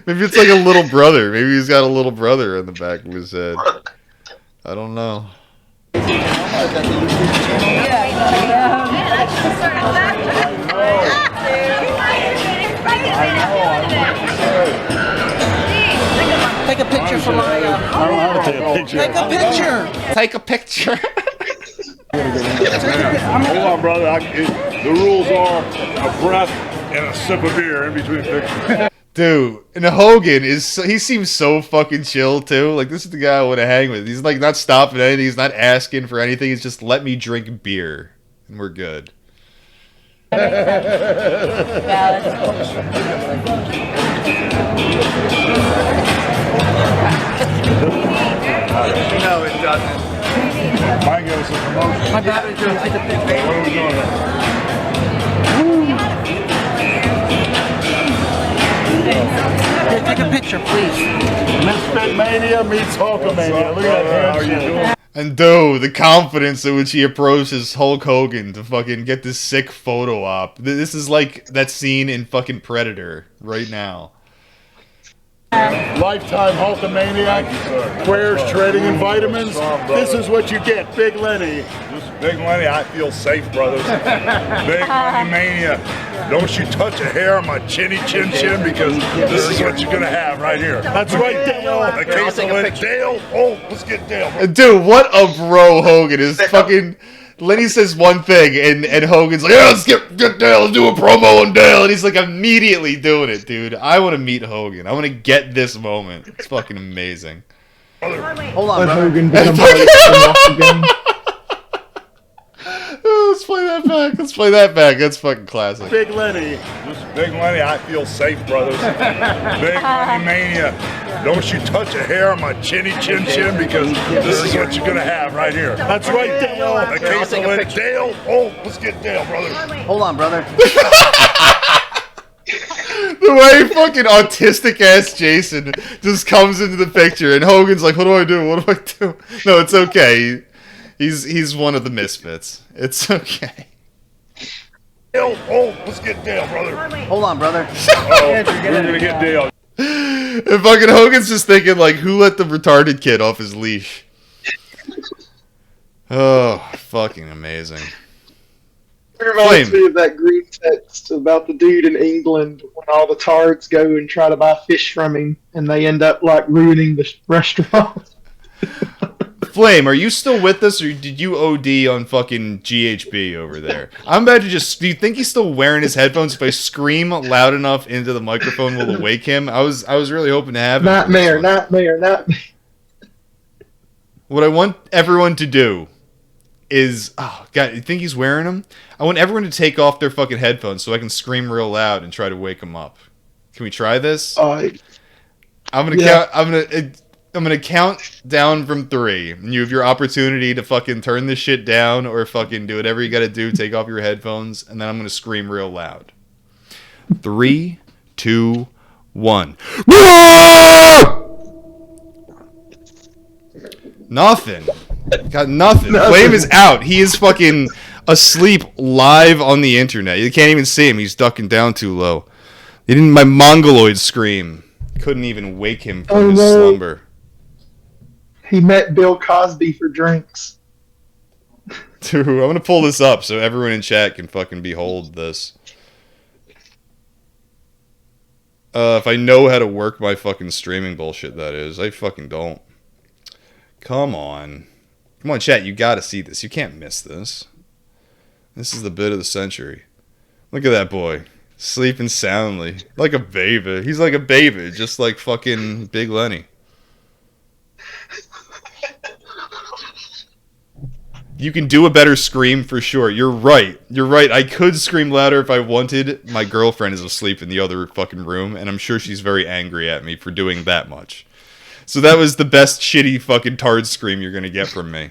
Maybe it's like a little brother. Maybe he's got a little brother on the back of his head. I don't know. Take a picture for my. I don't have to take a picture. Take a picture. Take a picture. Hold on, brother. The rules are a breath and a sip of beer in between pictures. Dude, and Hogan he seems so fucking chill too. Like, this is the guy I want to hang with. He's like not stopping anything. He's not asking for anything. He's just let me drink beer and we're good. No, it doesn't. Mine gives us a promotion. My battery's going to take a picture. What are we doing here? Here, take a picture, please. Misfit Mania meets Hulkamania. Look at that. How are you doing? And dude, the confidence in which he approaches Hulk Hogan to fucking get this sick photo op. This is like that scene in fucking Predator right now. Lifetime Hulkamaniac, squares, trading, and vitamins. This is what you get, Big Lenny. Big Lenny, I feel safe, brothers. Big Lenny Mania. Don't you touch a hair on my chinny chin because this is what you're gonna have right here. That's right, Dale. A case of Dale. Oh, let's get Dale. Dude, what a bro Hogan is. Fucking Lenny says one thing and Hogan's like, yeah, let's get Dale, let's do a promo on Dale, and he's like immediately doing it, dude. I want to meet Hogan. I want to get this moment. It's fucking amazing. Hold on, brother. Hogan become part of the game. Let's play that back. Let's play that back. That's fucking classic. Big Lenny. Big Lenny, I feel safe, brothers. Big Lenny Mania. Don't you touch a hair on my chinny chin because this is what you're gonna have right here. That's right, Dale. A case of Dale. Oh, let's get Dale, brother. Hold on, brother. The way fucking autistic ass Jason just comes into the picture and Hogan's like, what do I do? What do I do? No, it's okay. He's one of the misfits. It's okay. Dale. Oh, let's get Dale, brother. Hold on, brother. We're gonna get Dale. And fucking Hogan's just thinking, like, who let the retarded kid off his leash? Oh, fucking amazing. It reminds me of that green text about the dude in England when all the tards go and try to buy fish from him and they end up like ruining the restaurant. Flame, are you still with us, or did you OD on fucking GHB over there? I'm about to just... Do you think he's still wearing his headphones? If I scream loud enough into the microphone, will awake him? I was really hoping to have him. Nightmare. What I want everyone to do is... Oh, God, you think he's wearing them? I want everyone to take off their fucking headphones so I can scream real loud and try to wake him up. Can we try this? I'm gonna count... I'm gonna count down from 3, and you have your opportunity to fucking turn this shit down or fucking do whatever you gotta do, take off your headphones, and then I'm gonna scream real loud. 3, 2, 1. Nothing. Got nothing. Flame is out. He is fucking asleep live on the internet. You can't even see him. He's ducking down too low. Even my mongoloid scream couldn't even wake him from his slumber. He met Bill Cosby for drinks. Dude, I'm gonna pull this up so everyone in chat can fucking behold this. If I know how to work my fucking streaming bullshit, that is. I fucking don't. Come on. Come on, chat, you gotta see this. You can't miss this. This is the bit of the century. Look at that boy. Sleeping soundly. Like a baby. He's like a baby, just like fucking Big Lenny. You can do a better scream for sure. You're right. You're right. I could scream louder if I wanted. My girlfriend is asleep in the other fucking room, and I'm sure she's very angry at me for doing that much. So that was the best shitty fucking tard scream you're gonna get from me.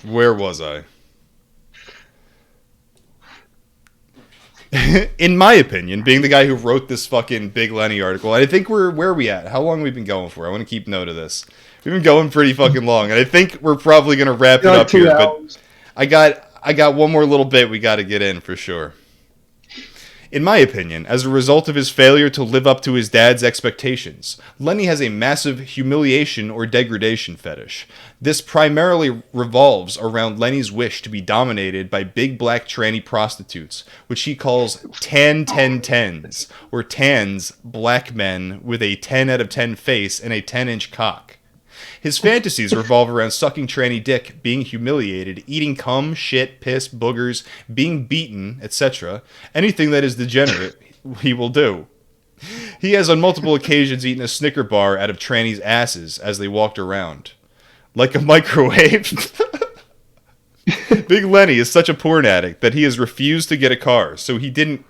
Where was I? In my opinion, being the guy who wrote this fucking Big Lenny article, I think where are we at? How long have we been going for? I want to keep note of this. We've been going pretty fucking long, and I think we're probably going to wrap it up here. But I got one more little bit we got to get in for sure. In my opinion, as a result of his failure to live up to his dad's expectations, Lenny has a massive humiliation or degradation fetish. This primarily revolves around Lenny's wish to be dominated by big black tranny prostitutes, which he calls tan-10-10s, or tans, black men with a 10 out of 10 face and a 10-inch cock. His fantasies revolve around sucking tranny dick, being humiliated, eating cum, shit, piss, boogers, being beaten, etc. Anything that is degenerate, he will do. He has on multiple occasions eaten a Snicker bar out of trannies' asses as they walked around. Like a microwave. Big Lenny is such a porn addict that he has refused to get a car, so he didn't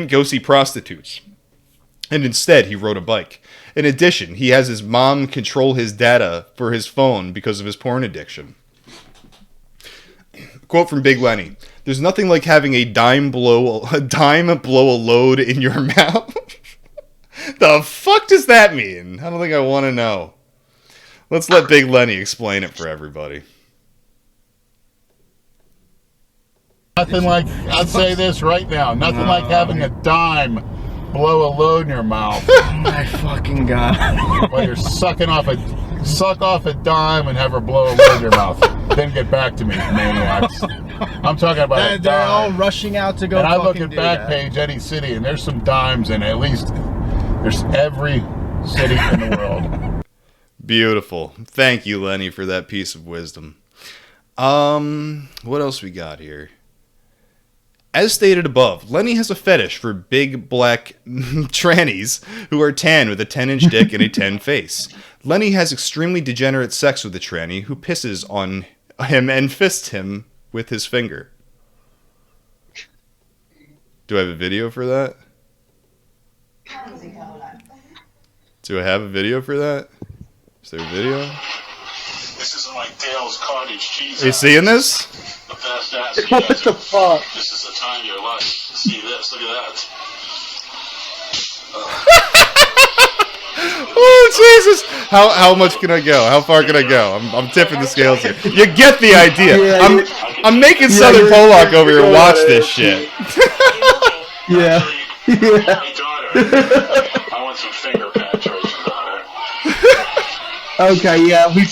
go see prostitutes. And instead, he rode a bike. In addition, he has his mom control his data for his phone because of his porn addiction. Quote from Big Lenny: "There's nothing like having a dime blow a load in your mouth." The fuck does that mean? I don't think I want to know. Let's let Big Lenny explain it for everybody. Nothing like, I'll say this right now, nothing like having a dime blow a load in your mouth. Oh my fucking god. While you're suck off a dime and have her blow a load in your mouth. Then get back to me, maniacs. I'm talking about a dime. They're all rushing out to go. And I look at Backpage, any city, and there's some dimes in at least there's every city in the world. Beautiful. Thank you, Lenny, for that piece of wisdom. What else we got here? As stated above, Lenny has a fetish for big black trannies who are tan with a 10-inch dick and a 10 face. Lenny has extremely degenerate sex with a tranny who pisses on him and fists him with his finger. Do I have a video for that? Do I have a video for that? Is there a video? This is like Dale's cottage cheese. Are you seeing this? The best ass. What the fuck? This is the time of your life. See this? Look at that. Oh Jesus! How much can I go? How far can I go? I'm tipping the scales here. You get the idea. I'm making Southern Pollock over here watch this shit. Yeah. Yeah. I want some finger penetration on her. Okay, yeah, we.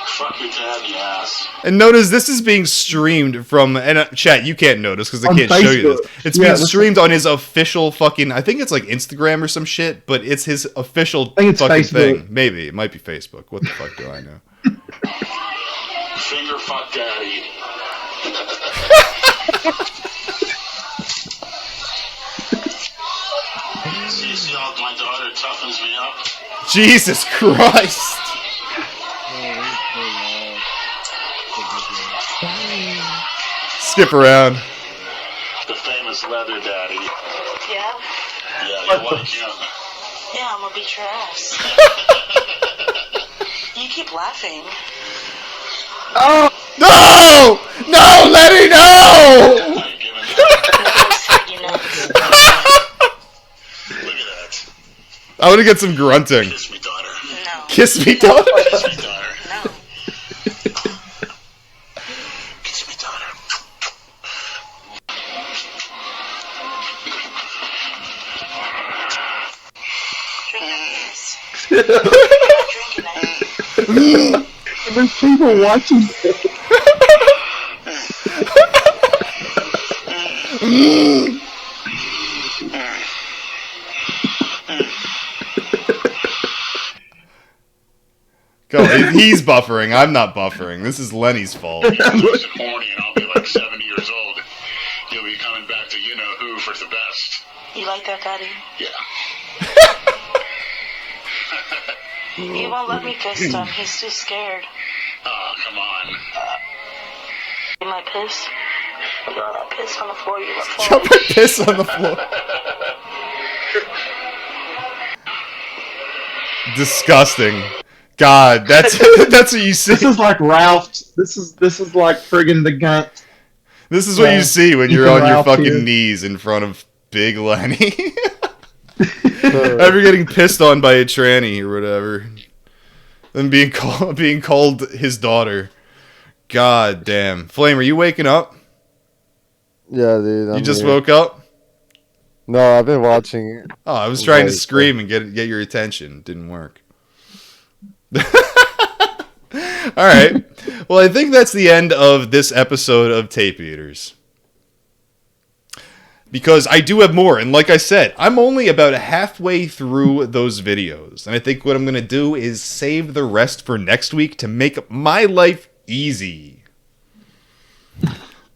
Fuck your dad, you ass. And notice this is being streamed from, and chat, you can't notice because I On can't show you this. Facebook. It's being streamed on his official fucking, I think it's like Instagram or some shit, but it's his official fucking Facebook. thing. Maybe, it might be Facebook. What the fuck do I know? Finger fuck daddy. See how my daughter toughens me up? Jesus Christ! Skip around. The famous leather daddy. Yeah? Yeah, you like him. Yeah, I'm gonna beat your ass. You keep laughing. Oh! No! No, Lenny, no! I want to get some grunting. Kiss me, daughter. No. Kiss me, daughter? Kiss me, daughter. No. Kiss me, daughter. There's people watching this. Go, he's buffering. I'm not buffering. This is Lenny's fault. I'm horny and I'll be like 70 years old. You'll be coming back to you know who for the best. You like that, Daddy? Yeah. He won't let me kiss him. He's too scared. Oh, come on. You might piss. I'll piss on the floor. You look Y'all put piss on the floor. Disgusting. God, that's what you see. This is like Ralph. This is like friggin' the Gunt. This is what you see when you're Ethan on your Ralph fucking here. knees in front of Big Lenny. Ever getting pissed on by a tranny or whatever. Then being called his daughter. God damn. Flame, are you waking up? Yeah, dude. You just woke up? No, I've been watching. Oh, I was trying to scream and get your attention. Didn't work. All right. Well, I think that's the end of this episode of Tape Eaters. Because I do have more. And like I said, I'm only about halfway through those videos. And I think what I'm going to do is save the rest for next week to make my life easy.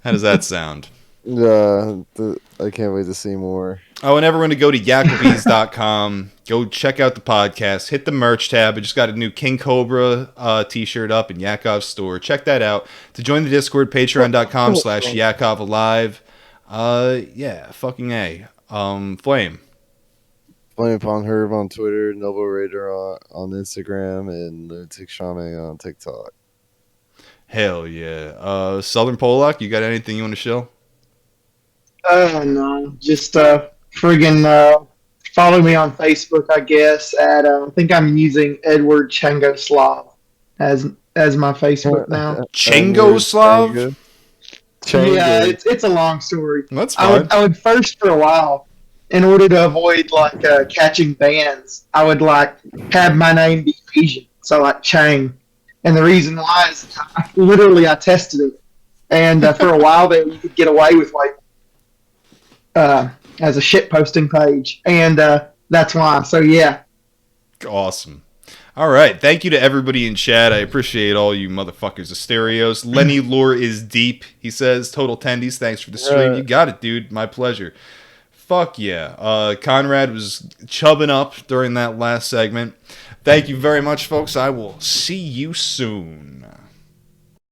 How does that sound? Yeah, I can't wait to see more. Oh, and everyone to go to yakovalive.com. Go check out the podcast. Hit the merch tab. I just got a new King Cobra t-shirt up in Yakov's store. Check that out. To join the Discord, patreon.com/yakovalive. Yeah, fucking A. Flame. Flame Upon Herb on Twitter, Noble Raider on Instagram, and Lunatic Shaman on TikTok. Hell yeah. Southern Polak, you got anything you want to show? No, just friggin' follow me on Facebook, I guess. At I think I'm using Edward Changoslav as my Facebook now. Changoslav? Yeah, it's a long story. That's fine. I would first for a while, in order to avoid like catching bans, I would like have my name be Asian, so like Chang. And the reason why is I tested it, and for a while there you could get away with like as a shit posting page, and that's why. So yeah. Awesome. All right. Thank you to everybody in chat. I appreciate all you motherfuckers of stereos. Lenny lore is deep, he says. Total tendies. Thanks for the stream. You got it, dude. My pleasure. Fuck yeah. Conrad was chubbing up during that last segment. Thank you very much, folks. I will see you soon.